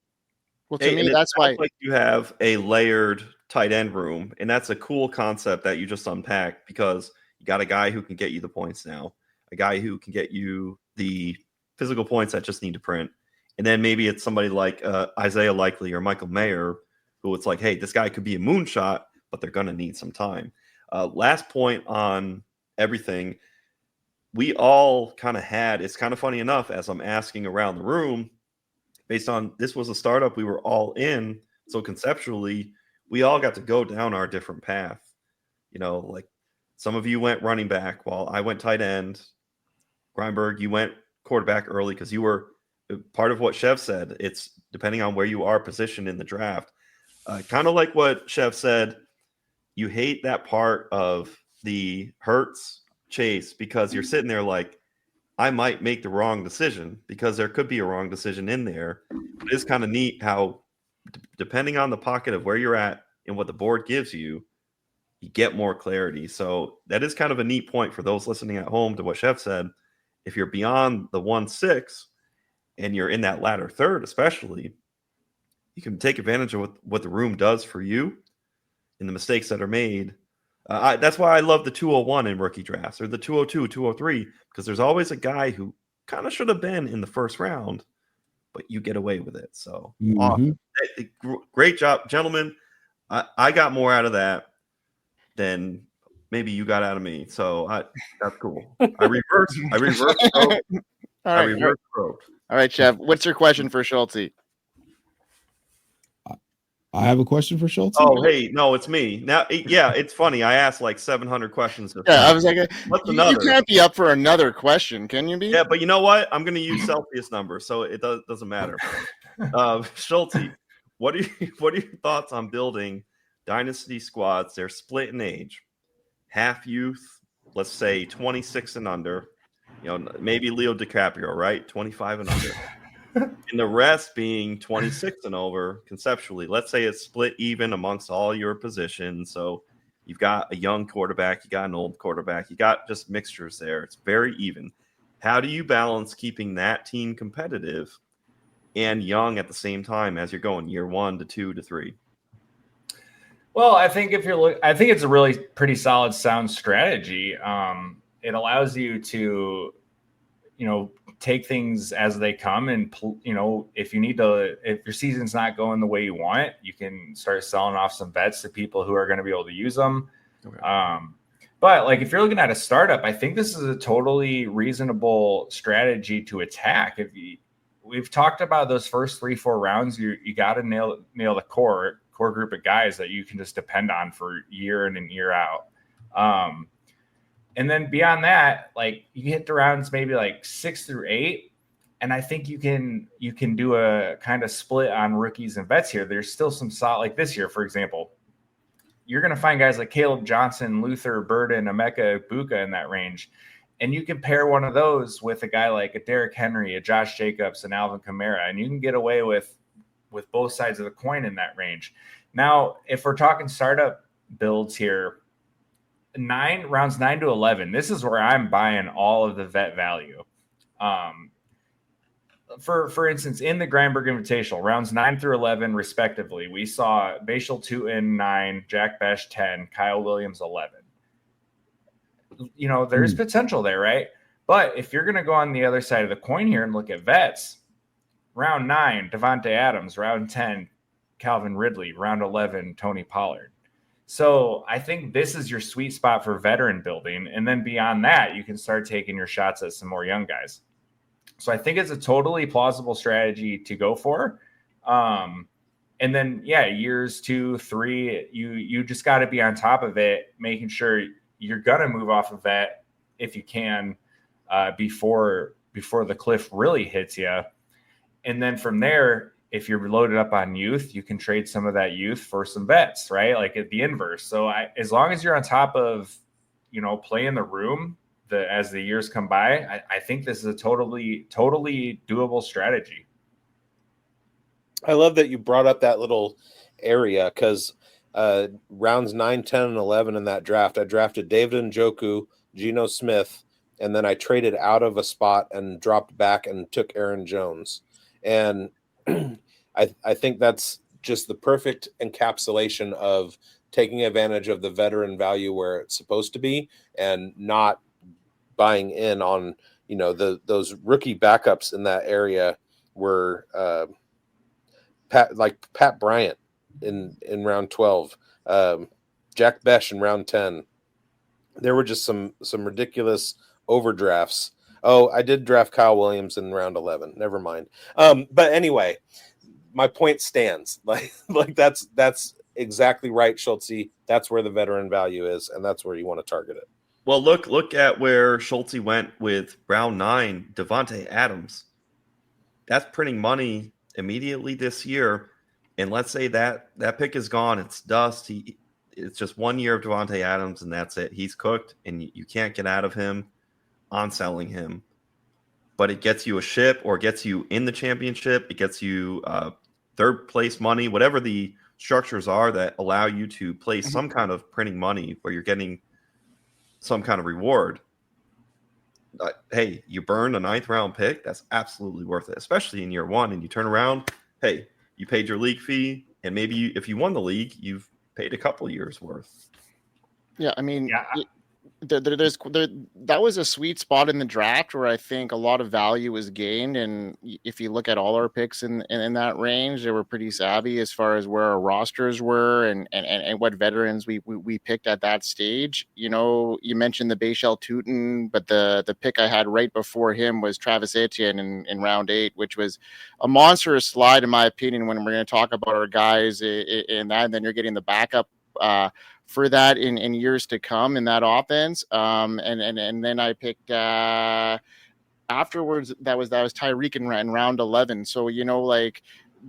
Well, to me, that's why you have a layered tight end room, and that's a cool concept that you just unpacked, because you got a guy who can get you the points now, a guy who can get you the physical points that just need to print. And then maybe it's somebody like Isaiah Likely or Michael Mayer, who it's like, hey, this guy could be a moonshot, but they're going to need some time. Last point on everything, we all kind of had, it's kind of funny enough, as I'm asking around the room, based on this was a startup we were all in. So conceptually, we all got to go down our different path. Like some of you went running back while I went tight end. Grindberg, you went quarterback early because you were part of what Chev said. It's depending on where you are positioned in the draft. Kind of like what Chev said, you hate that part of the Hurts chase because you're sitting there like, I might make the wrong decision, because there could be a wrong decision in there. It is kind of neat how, depending on the pocket of where you're at and what the board gives you, you get more clarity. So that is kind of a neat point for those listening at home to what Chev said. If you're beyond the 1-6 and you're in that latter third, especially, you can take advantage of what the room does for you and the mistakes that are made. That's why I love the 201 in rookie drafts, or the 202, 203, because there's always a guy who kind of should have been in the first round, but you get away with it. So great job, gentlemen. I got more out of that than maybe you got out of me. So that's cool. I reversed. All right, Chev, what's your question for Schultzy? I have a question for Schultzy. Oh, hey, no, it's me. Now, it's funny. I asked like 700 questions. I was like, what's you another? can't be up for another question, can you be? Yeah, but you know what? I'm going to use Celsius numbers, so it doesn't matter. Schultzy, what are your thoughts on building dynasty squads? They're split in age, half youth, let's say 26 and under. Maybe Leo DiCaprio, right? 25 and under. And the rest being 26 and over conceptually. Let's say it's split even amongst all your positions. So you've got a young quarterback, you got an old quarterback, you got just mixtures there. It's very even. How do you balance keeping that team competitive and young at the same time as you're going year 1 to 2 to 3? Well, I think I think it's a really pretty solid, sound strategy. It allows you to, take things as they come, and if your season's not going the way you want, you can start selling off some bets to people who are going to be able to use them. Okay. But like if you're looking at a startup, I think this is a totally reasonable strategy to attack. We've talked about those first 3-4 rounds, you got to nail the core group of guys that you can just depend on for year in and year out. And then beyond that, like you hit the rounds maybe like 6 through 8, And I think you can do a kind of split on rookies and vets here. There's still some solid, like this year, for example, you're going to find guys like Caleb Johnson, Luther Burden, Emeka Buka in that range. And you can pair one of those with a guy like a Derrick Henry, a Josh Jacobs, and Alvin Kamara, and you can get away with both sides of the coin in that range. Now, if we're talking startup builds here, rounds 9 to 11, this is where I'm buying all of the vet value. For instance, in the Grindberg Invitational, rounds 9 through 11, respectively, we saw Bashal Tutin 9, Jack Besh 10, Kyle Williams 11. You know, there's potential there, right? But if you're going to go on the other side of the coin here and look at vets, round 9, Devante Adams, round 10, Calvin Ridley, round 11, Tony Pollard. So I think this is your sweet spot for veteran building. And then beyond that, you can start taking your shots at some more young guys. So I think it's a totally plausible strategy to go for. And then, years 2, 3, you just got to be on top of it, making sure you're going to move off of that if you can before the cliff really hits you. And then from there, if you're loaded up on youth, you can trade some of that youth for some vets, right? Like at the inverse. So as long as you're on top of, playing the room as the years come by, I think this is a totally doable strategy. I love that you brought up that little area because rounds 9, 10, and 11 in that draft, I drafted David Njoku, Geno Smith, and then I traded out of a spot and dropped back and took Aaron Jones. And I think that's just the perfect encapsulation of taking advantage of the veteran value where it's supposed to be and not buying in on, those rookie backups in that area were Pat Bryant in round 12, Jack Besh in round 10. There were just some ridiculous overdrafts. Oh, I did draft Kyle Williams in round 11. Never mind. But anyway, my point stands. Like that's exactly right, Schultzy. That's where the veteran value is, and that's where you want to target it. Well, look at where Schultzy went with round 9, Devante Adams. That's printing money immediately this year. And let's say that pick is gone. It's dust. It's just 1 year of Devante Adams, and that's it. He's cooked, and you can't get out of him on selling him. But it gets you a ship or gets you in the championship. It gets you third place money, whatever the structures are that allow you to play some kind of printing money where you're getting some kind of reward. Hey, you burned a 9th round pick. That's absolutely worth it, especially in year 1. And you turn around, hey, you paid your league fee, and maybe if you won the league, you've paid a couple years worth. Yeah, I mean, that was a sweet spot in the draft where I think a lot of value was gained. And if you look at all our picks in that range, they were pretty savvy as far as where our rosters were and what veterans we picked at that stage. You mentioned the Bashal Tutin, but the pick I had right before him was Travis Etienne in round 8, which was a monstrous slide in my opinion when we're going to talk about our guys in that. And then you're getting the backup for that in years to come in that offense. And then I picked afterwards that was Tyreek in round 11. So,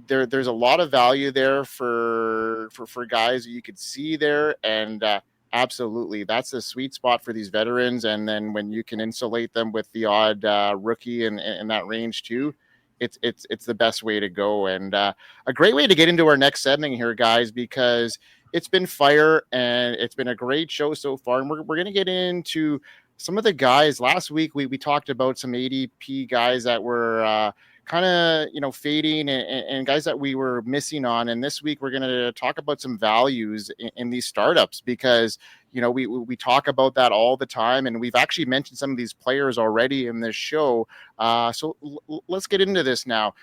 there's a lot of value there for guys that you could see there. And absolutely, that's a sweet spot for these veterans. And then when you can insulate them with the odd rookie in that range too, it's the best way to go. And a great way to get into our next segment here, guys, because it's been fire and it's been a great show so far. And we're going to get into some of the guys. Last week, we talked about some ADP guys that were kind of, fading and guys that we were missing on. And this week, we're going to talk about some values in these startups because, we talk about that all the time. And we've actually mentioned some of these players already in this show. So let's get into this now.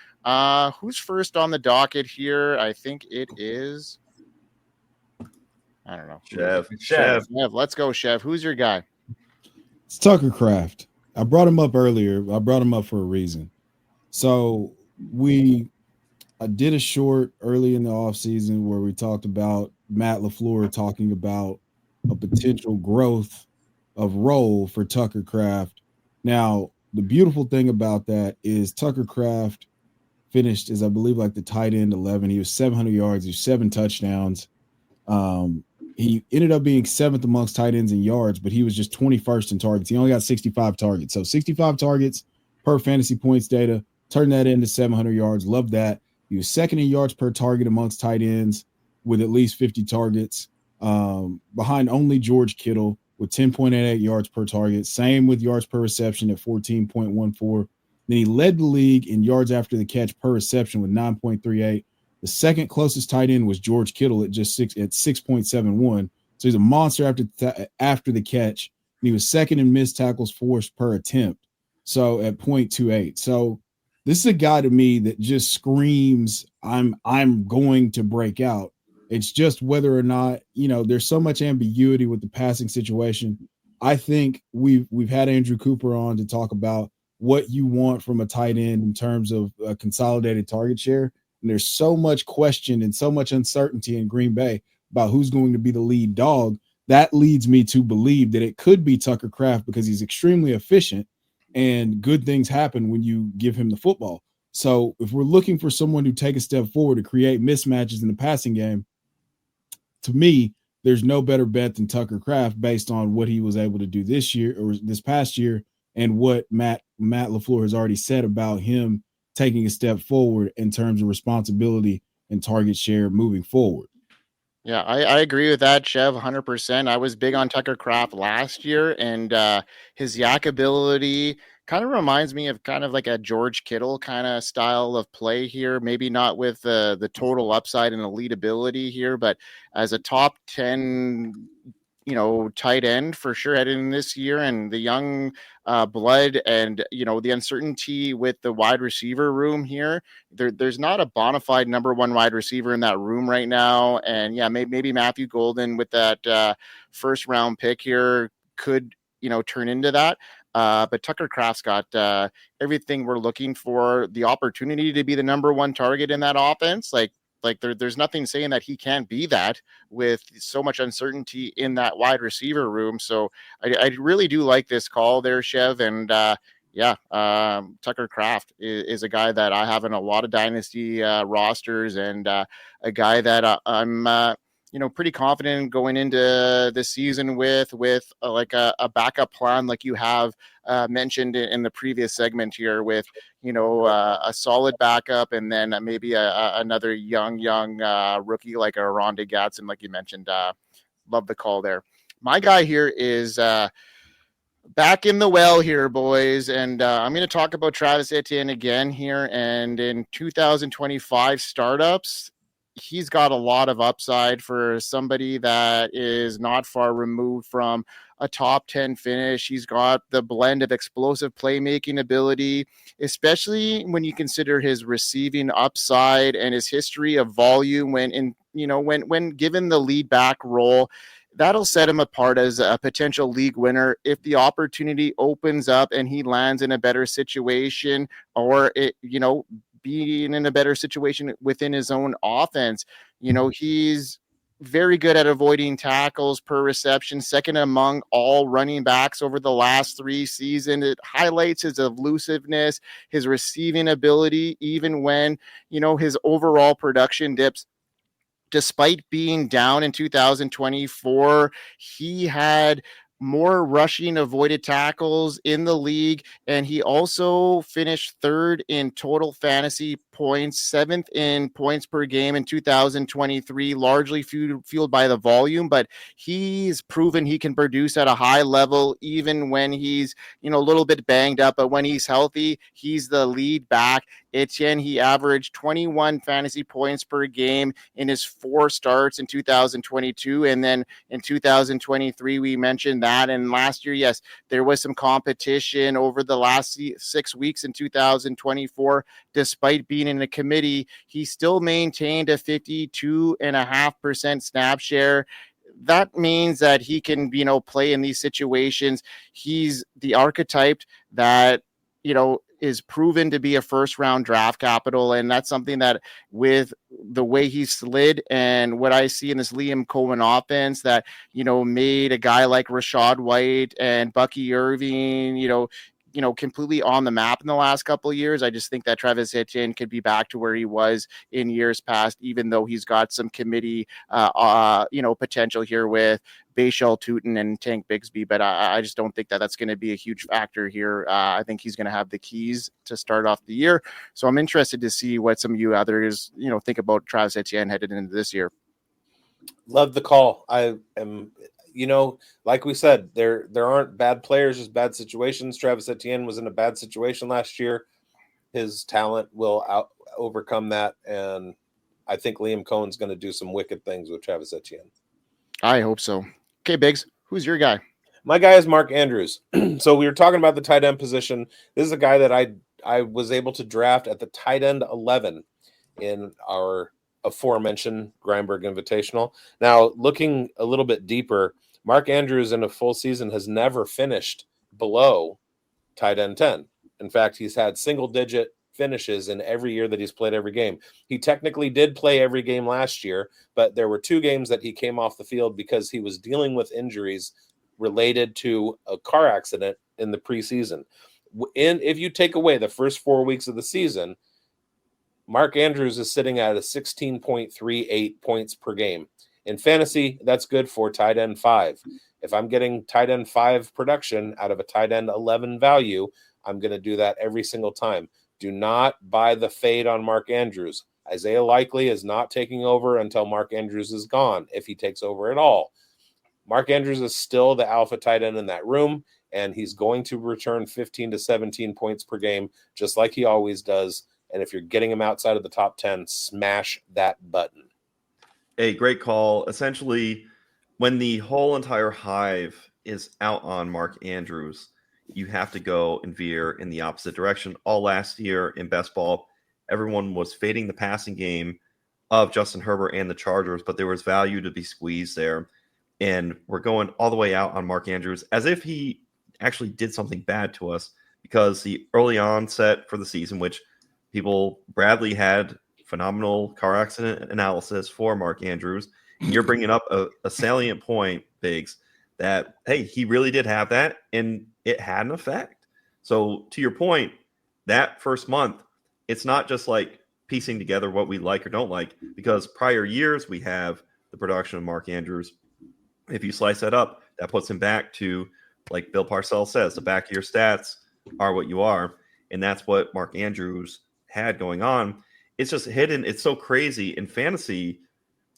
Who's first on the docket here? I think it is... I don't know. Chev. Let's go, Chev. Who's your guy? It's Tucker Kraft. I brought him up earlier. I brought him up for a reason. So I did a short early in the offseason where we talked about Matt LaFleur talking about a potential growth of role for Tucker Kraft. Now, the beautiful thing about that is Tucker Kraft finished as I believe like the tight end 11. He was 700 yards. He was 7 touchdowns. He ended up being 7th amongst tight ends in yards, but he was just 21st in targets. He only got 65 targets. So 65 targets per fantasy points data. Turn that into 700 yards. Love that. He was 2nd in yards per target amongst tight ends with at least 50 targets, behind only George Kittle with 10.88 yards per target. Same with yards per reception at 14.14. Then he led the league in yards after the catch per reception with 9.38. The second closest tight end was George Kittle at 6.71. So he's a monster after the catch. And he was 2nd in missed tackles forced per attempt, so at 0.28. So this is a guy to me that just screams, I'm going to break out. It's just whether or not, there's so much ambiguity with the passing situation. I think we've had Andrew Cooper on to talk about what you want from a tight end in terms of a consolidated target share. And there's so much question and so much uncertainty in Green Bay about who's going to be the lead dog. That leads me to believe that it could be Tucker Kraft because he's extremely efficient and good things happen when you give him the football. So if we're looking for someone to take a step forward to create mismatches in the passing game, to me, there's no better bet than Tucker Kraft based on what he was able to do this year or this past year and what Matt LaFleur has already said about him taking a step forward in terms of responsibility and target share moving forward. Yeah, I agree with that, Chev, 100%. I was big on Tucker Kraft last year, and his yak ability kind of reminds me of kind of like a George Kittle kind of style of play here. Maybe not with the total upside and elite ability here, but as a top 10, tight end for sure heading in this year, and the young blood and, the uncertainty with the wide receiver room here. There's not a bona fide number 1 wide receiver in that room right now. And yeah, maybe Matthew Golden with that first round pick here could, turn into that. But Tucker Kraft's got everything we're looking for, the opportunity to be the number 1 target in that offense. There's nothing saying that he can't be that with so much uncertainty in that wide receiver room. So I really do like this call there, Chev. And Tucker Kraft is a guy that I have in a lot of dynasty rosters, and a guy that I'm pretty confident going into this season with like a backup plan, like you have mentioned in the previous segment here, with a solid backup, and then maybe another young rookie like a Rondé Gatson, like you mentioned. Love the call there. My guy here is back in the well here, boys, and I'm going to talk about Travis Etienne again here. And in 2025 startups, he's got a lot of upside for somebody that is not far removed from a top 10 finish. He's got the blend of explosive playmaking ability, especially when you consider his receiving upside and his history of volume when given the lead back role. That'll set him apart as a potential league winner if the opportunity opens up and he lands in a better situation, or being in a better situation within his own offense. He's very good at avoiding tackles per reception, 2nd among all running backs over the last 3 seasons. It highlights his elusiveness, his receiving ability, even when, his overall production dips. Despite being down in 2024, he had more rushing avoided tackles in the league, and he also finished 3rd in total fantasy points, 7th in points per game in 2023, largely fueled by the volume. But he's proven he can produce at a high level even when he's a little bit banged up. But when he's healthy, he's the lead back. Etienne, he averaged 21 fantasy points per game in his 4 starts in 2022. And then in 2023, we mentioned that. And last year, yes, there was some competition over the last 6 weeks in 2024. Despite being in a committee, he still maintained a 52.5% snap share. That means that he can, play in these situations. He's the archetype that, is proven to be a 1st-round draft capital. And that's something that, with the way he slid and what I see in this Liam Cohen offense, that, made a guy like Rachaad White and Bucky Irving, completely on the map in the last couple of years. I just think that Travis Etienne could be back to where he was in years past, even though he's got some committee, potential here with Bayshell Tootin and Tank Bigsby. But I just don't think that that's going to be a huge factor here. I think he's going to have the keys to start off the year. So I'm interested to see what some of you others, think about Travis Etienne headed into this year. Love the call. I am, like we said, there aren't bad players, just bad situations. Travis Etienne was in a bad situation last year. His talent will overcome that, and I think Liam Cohen's going to do some wicked things with Travis Etienne. I hope so. Okay, Biggs, who's your guy? My guy is Mark Andrews. So we were talking about the tight end position. This is a guy that I was able to draft at the tight end 11 in our aforementioned Grindberg Invitational. Now, looking a little bit deeper, Mark Andrews in a full season has never finished below tight end 10. In fact, he's had single-digit finishes in every year that he's played every game. He technically did play every game last year, but there were 2 games that he came off the field because he was dealing with injuries related to a car accident in the preseason. If you take away the first 4 weeks of the season, Mark Andrews is sitting at a 16.38 points per game. In fantasy, that's good for tight end 5. If I'm getting tight end 5 production out of a tight end 11 value, I'm going to do that every single time. Do not buy the fade on Mark Andrews. Isaiah Likely is not taking over until Mark Andrews is gone, if he takes over at all. Mark Andrews is still the alpha tight end in that room, and he's going to return 15 to 17 points per game, just like he always does. And if you're getting him outside of the top 10, smash that button. A great call. Essentially, when the whole entire hive is out on Mark Andrews, you have to go and veer in the opposite direction. All last year in best ball, everyone was fading the passing game of Justin Herbert and the Chargers, but there was value to be squeezed there. And we're going all the way out on Mark Andrews as if he actually did something bad to us, because the early onset for the season, which Bradley had phenomenal car accident analysis for Mark Andrews. And you're bringing up a salient point, Biggs, that, hey, he really did have that, and it had an effect. So to your point, that first month, it's not just like piecing together what we like or don't like, because prior years we have the production of Mark Andrews. If you slice that up, that puts him back to, like Bill Parcells says, the back of your stats are what you are. And that's what Mark Andrews had going on. It's just hidden. It's so crazy in fantasy.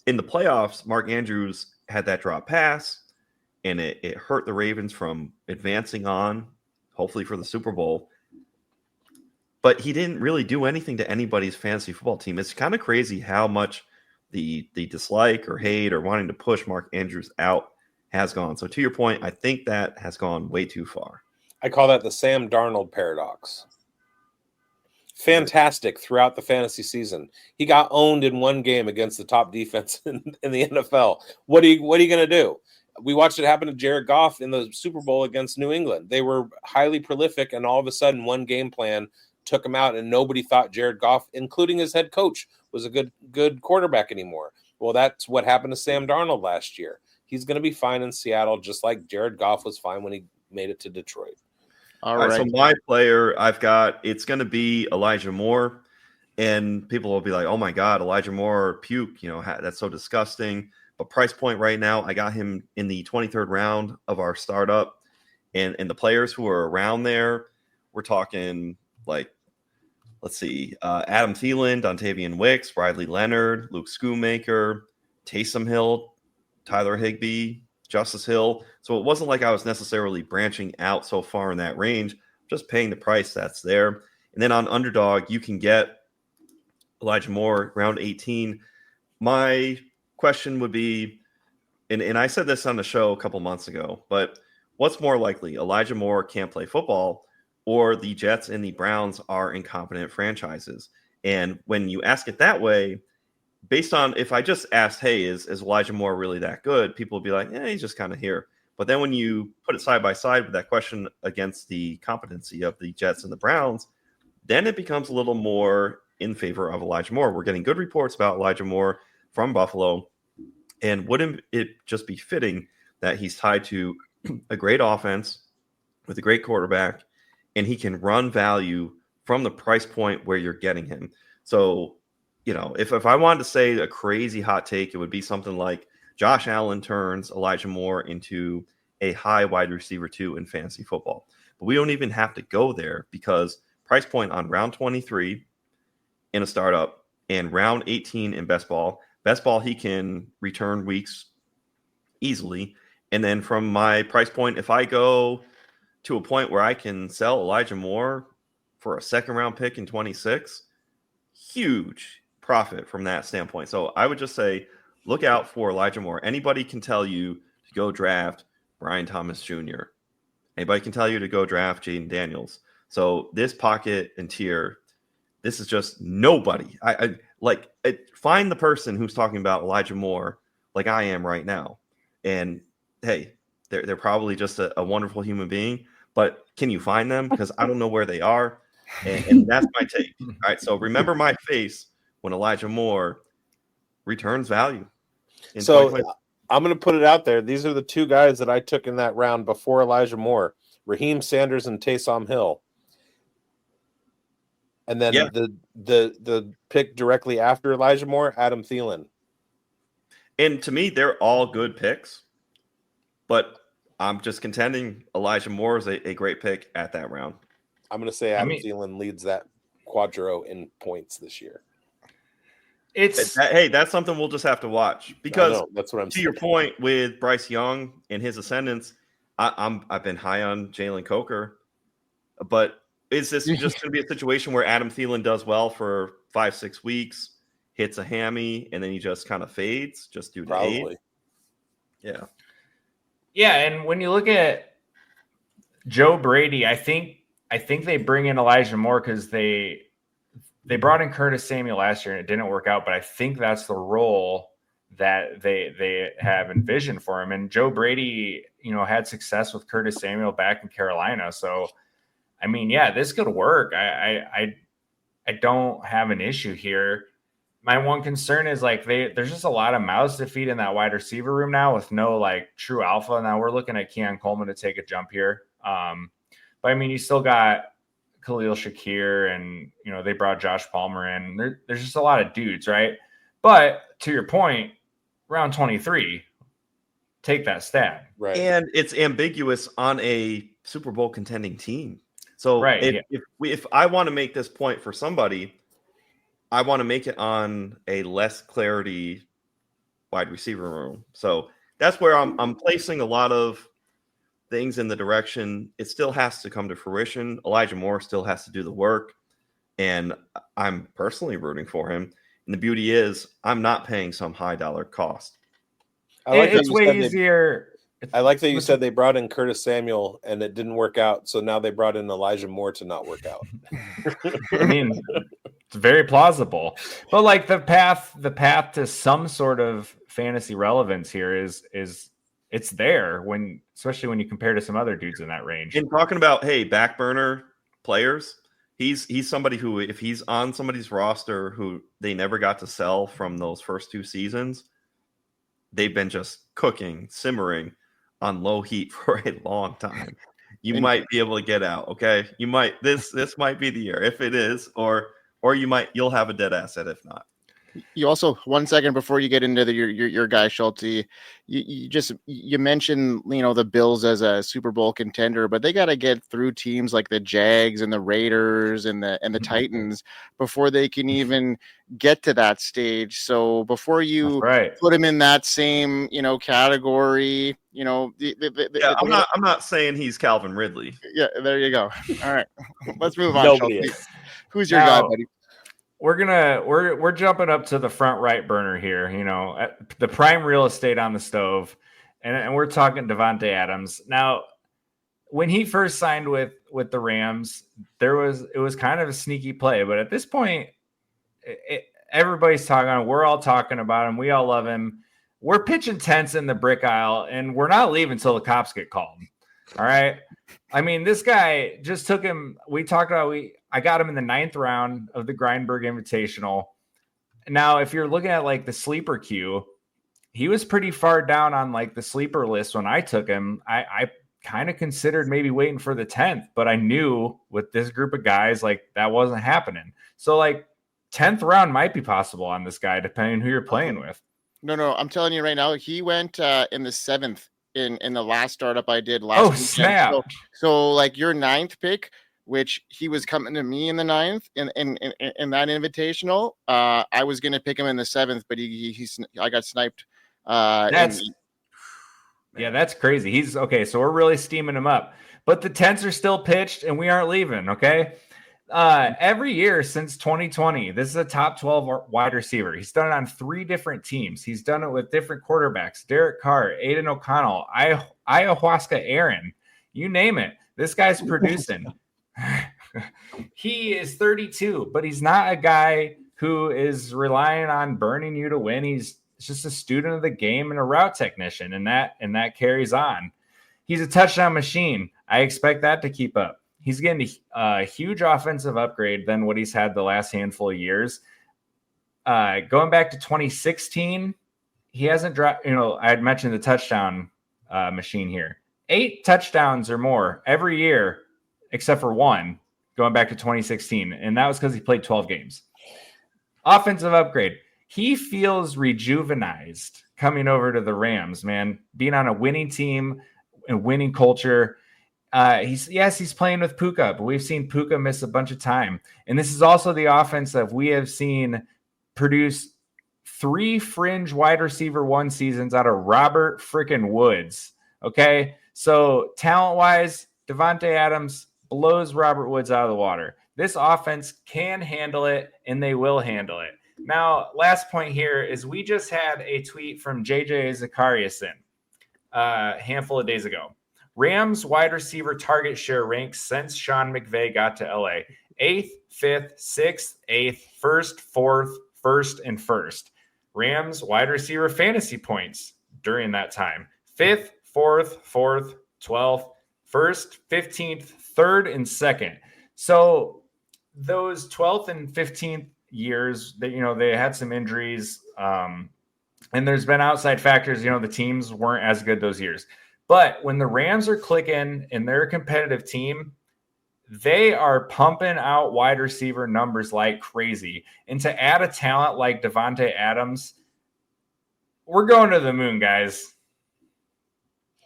In the playoffs, Mark Andrews had that drop pass, and it hurt the Ravens from advancing on, hopefully for the Super Bowl. But he didn't really do anything to anybody's fantasy football team. It's kind of crazy how much the dislike or hate or wanting to push Mark Andrews out has gone. So to your point, I think that has gone way too far. I call that the Sam Darnold paradox. Fantastic throughout the fantasy season. He got owned in one game against the top defense in the NFL. What are you going to do? We watched it happen to Jared Goff in the Super Bowl against New England. They were highly prolific, and all of a sudden one game plan took him out, and nobody thought Jared Goff, including his head coach, was a good quarterback anymore. Well, that's what happened to Sam Darnold last year. He's going to be fine in Seattle, just like Jared Goff was fine when he made it to Detroit. All right. So my player it's going to be Elijah Moore, and people will be like, oh my God, Elijah Moore, puke, that's so disgusting. But price point right now, I got him in the 23rd round of our startup, and the players who are around there, we're talking like, let's see, Adam Thielen, Dontavian Wicks, Riley Leonard, Luke Schoonmaker, Taysom Hill, Tyler Higbee, Justice Hill. So it wasn't like I was necessarily branching out so far in that range, just paying the price that's there. And then on Underdog, you can get Elijah Moore round 18. My question would be, and I said this on the show a couple months ago, but what's more likely? Elijah Moore can't play football, or the Jets and the Browns are incompetent franchises? And when you ask it that way, based on, if I just asked, hey, is Elijah Moore really that good? People would be like, he's just kind of here. But then when you put it side by side with that question against the competency of the Jets and the Browns, then it becomes a little more in favor of Elijah Moore. We're getting good reports about Elijah Moore from Buffalo. And wouldn't it just be fitting that he's tied to a great offense with a great quarterback and he can run value from the price point where you're getting him. So, if I wanted to say a crazy hot take, it would be something like Josh Allen turns Elijah Moore into a high wide receiver 2 in fantasy football. But we don't even have to go there, because price point on round 23 in a startup and round 18 in best ball, he can return weeks easily. And then from my price point, if I go to a point where I can sell Elijah Moore for a second round pick in 26, huge profit from that standpoint. So I would just say, look out for Elijah Moore. Anybody can tell you to go draft Brian Thomas Jr. Anybody can tell you to go draft Jaden Daniels. So this pocket and tier, this is just nobody. Find the person who's talking about Elijah Moore like I am right now. And hey, they're probably just a wonderful human being, but can you find them? Because I don't know where they are. And that's my take. All right. So remember my face when Elijah Moore returns value. So I'm going to put it out there. These are the two guys that I took in that round before Elijah Moore: Raheem Sanders and Taysom Hill. And then the pick directly after Elijah Moore, Adam Thielen. And to me, they're all good picks, but I'm just contending Elijah Moore is a great pick at that round. I'm going to say Adam Thielen leads that quadro in points this year. That's something we'll just have to watch, because that's what I'm to your point with Bryce Young and his ascendance. I've been high on Jalen Coker, but is this just going to be a situation where Adam Thielen does well for 5-6 weeks, hits a hammy, and then he just kind of fades just due to age? Yeah. Yeah, and when you look at Joe Brady, I think they bring in Elijah Moore because they brought in Curtis Samuel last year and it didn't work out, but I think that's the role that they have envisioned for him. And Joe Brady, had success with Curtis Samuel back in Carolina. So, I mean, yeah, this could work. I don't have an issue here. My one concern is there's just a lot of mouths to feed in that wide receiver room now with no true alpha. Now we're looking at Keon Coleman to take a jump here. But I mean, you still got Khalil Shakir and, they brought Josh Palmer in. There's just a lot of dudes, right? But to your point, round 23, take that stab. Right. And it's ambiguous on a Super Bowl contending team. So if I want to make this point for somebody, I want to make it on a less clarity wide receiver room. So that's where I'm placing a lot of things in the direction. It still has to come to fruition. Elijah Moore still has to do the work, and I'm personally rooting for him. And the beauty is I'm not paying some high dollar cost. It's way easier. I like that you said they brought in Curtis Samuel and it didn't work out. So now they brought in Elijah Moore to not work out. I mean, it's very plausible, but the path to some sort of fantasy relevance here is it's there especially when you compare to some other dudes in that range. And talking about, back burner players, he's somebody who, if he's on somebody's roster who they never got to sell from those first 2 seasons, they've been just cooking, simmering on low heat for a long time. You might be able to get out. Okay. You might, this might be the year if it is, or you'll have a dead asset if not. You also, 1 second before you get into your guy Schultzy, you mentioned the Bills as a Super Bowl contender, but they got to get through teams like the Jags and the Raiders and the Titans before they can even get to that stage. So before you put them in that same category, I'm not saying he's Calvin Ridley. Yeah, there you go. All right, let's move on. Nobody is. Who's your guy, buddy? We're jumping up to the front right burner here, the prime real estate on the stove, and we're talking Devante Adams. Now, when he first signed with the Rams, it was kind of a sneaky play, but at this point, everybody's talking. We're all talking about him. We all love him. We're pitching tents in the brick aisle, and we're not leaving until the cops get called. All right. I mean, this guy just took him. I got him in the 9th round of the Grindberg Invitational. Now, if you're looking at the sleeper queue, he was pretty far down on the sleeper list when I took him. I kind of considered maybe waiting for the 10th, but I knew with this group of guys, like that wasn't happening. So like 10th round might be possible on this guy, depending who you're playing with. No, I'm telling you right now, he went in the 7th in the last startup I did last weekend. Snap. So like your 9th pick, which he was coming to me in the 9th in that invitational, I was going to pick him in the 7th, but I got sniped. That's crazy. He's okay. So we're really steaming him up, but the 10s are still pitched and we aren't leaving. Okay. Every year since 2020, this is a top 12 wide receiver. He's done it on 3 different teams. He's done it with different quarterbacks, Derek Carr, Aiden O'Connell, Ayahuasca Aaron, you name it. This guy's producing. He is 32, but he's not a guy who is relying on burning you to win. He's just a student of the game and a route technician, and that carries on. He's a touchdown machine. I expect that to keep up. He's getting a huge offensive upgrade than what he's had the last handful of years. Going back to 2016, he hasn't dropped. I had mentioned the touchdown machine here. 8 touchdowns or more every year, except for 1, going back to 2016, and that was because he played 12 games. Offensive upgrade. He feels rejuvenized coming over to the Rams, man. Being on a winning team and winning culture. He's playing with Puka, but we've seen Puka miss a bunch of time. And this is also the offense that we have seen produce 3 fringe wide receiver 1 seasons out of Robert frickin' Woods. Okay. So talent-wise, Devante Adams blows Robert Woods out of the water. This offense can handle it, and they will handle it. Now, last point here is we just had a tweet from JJ Zakariason a handful of days ago. Rams wide receiver target share ranks since Sean McVay got to LA. 8th, 5th, 6th, 8th, 1st, 4th, 1st, and 1st. Rams wide receiver fantasy points during that time. 5th, 4th, 4th, 12th, 1st, 15th, 3rd, and 2nd. So those 12th and 15th years, they had some injuries, and there's been outside factors. The teams weren't as good those years. But when the Rams are clicking and they're a competitive team, they are pumping out wide receiver numbers like crazy. And to add a talent like Devante Adams, we're going to the moon, guys.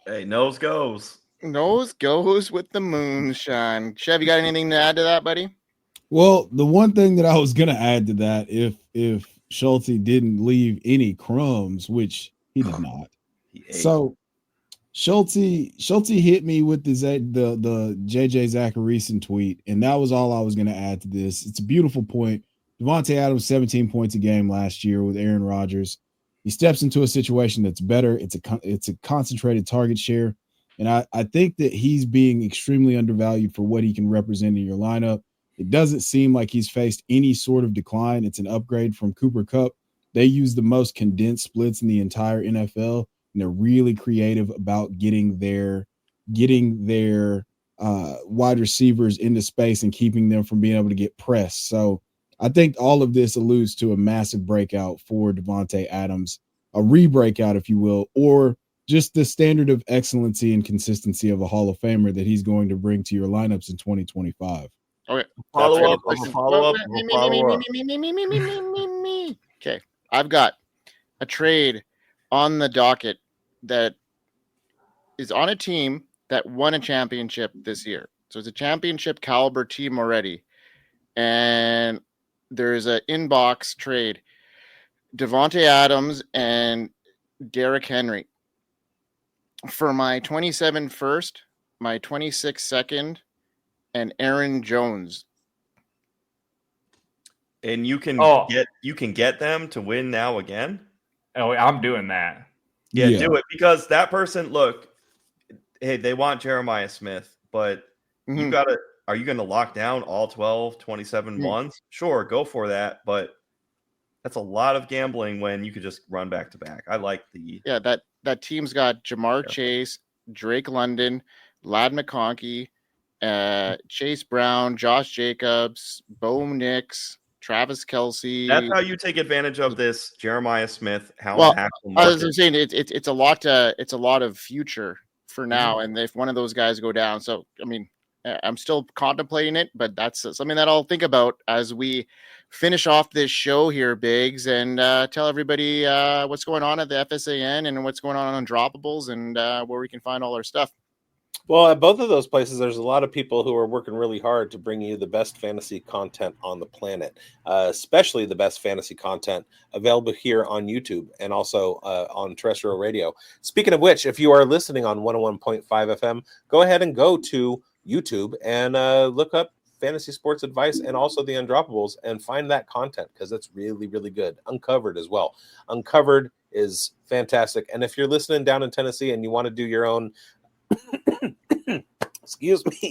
Hey, nose goes. Nose goes with the moonshine. Chev, you got anything to add to that, buddy? Well, the one thing that I was going to add to that, if Schultzy didn't leave any crumbs, which he did not. So Schultzy hit me with the JJ Zakariason tweet, and that was all I was going to add to this. It's a beautiful point. Devante Adams, 17 points a game last year with Aaron Rodgers. He steps into a situation that's better. It's a concentrated target share, and I think that he's being extremely undervalued for what he can represent in your lineup. It doesn't seem like he's faced any sort of decline. It's an upgrade from Cooper Kupp. They use the most condensed splits in the entire NFL, and they're really creative about getting their wide receivers into space and keeping them from being able to get pressed. So I think all of this alludes to a massive breakout for Devante Adams, a re-breakout, if you will, or just the standard of excellency and consistency of a Hall of Famer that he's going to bring to your lineups in 2025. Okay. Follow up. Okay. I've got a trade on the docket that is on a team that won a championship this year. So it's a championship caliber team already. And there's an inbox trade. Devante Adams and Derrick Henry. For my 27 first, my 26 second, and Aaron Jones. And you can get them to win now again. Oh, I'm doing that. Yeah, do it, because that person, look, hey, they want Jeremiah Smith, but you got to, are you going to lock down all 12, 27 ones? Sure, go for that, but that's a lot of gambling when you could just run back to back. I like the... Yeah, that team's got Jamar Chase, Drake London, Ladd McConkey, Chase Brown, Josh Jacobs, Bo Nix, Travis Kelce. That's how you take advantage of this Jeremiah Smith. I was saying it's a lot of future for now. And if one of those guys go down, so I mean, I'm still contemplating it, but that's something that I'll think about as we finish off this show here, bigz, and tell everybody what's going on at the FSAN and what's going on Droppables and where we can find all our stuff. Well, at both of those places, there's a lot of people who are working really hard to bring you the best fantasy content on the planet, especially the best fantasy content available here on YouTube and also on terrestrial radio. Speaking of which, if you are listening on 101.5 FM, go ahead and go to YouTube and look up Fantasy Sports Advice and also the Undroppables and find that content because it's really, really good. Uncovered as well. Uncovered is fantastic. And if you're listening down in Tennessee and you want to do your own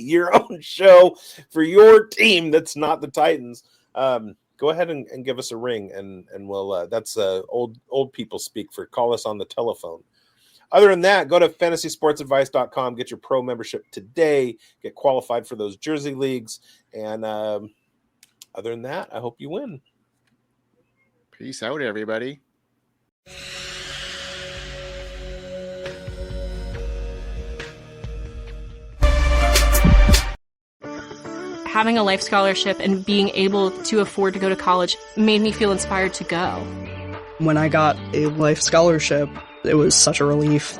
your own show for your team that's not the Titans, go ahead and give us a ring and we'll that's old people speak for call us on the telephone. Other than that, go to fantasysportsadvice.com, get your pro membership today, get qualified for those jersey leagues, and other than that, I hope you win. Peace out, everybody. Having a life scholarship and being able to afford to go to college made me feel inspired to go. When I got a life scholarship, it was such a relief.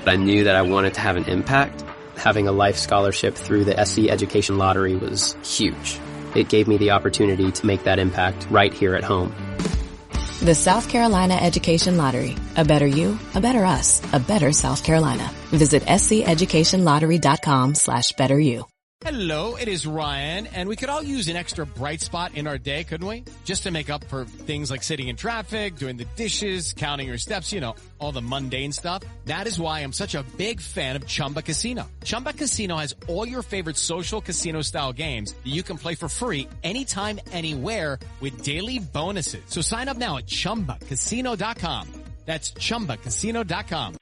I knew that I wanted to have an impact. Having a life scholarship through the SC Education Lottery was huge. It gave me the opportunity to make that impact right here at home. The South Carolina Education Lottery. A better you, a better us, a better South Carolina. Visit sceducationlottery.com/betteryou. Hello, it is Ryan, and we could all use an extra bright spot in our day, couldn't we? Just to make up for things like sitting in traffic, doing the dishes, counting your steps, you know, all the mundane stuff. That is why I'm such a big fan of Chumba Casino. Chumba Casino has all your favorite social casino-style games that you can play for free anytime, anywhere with daily bonuses. So sign up now at ChumbaCasino.com. That's ChumbaCasino.com.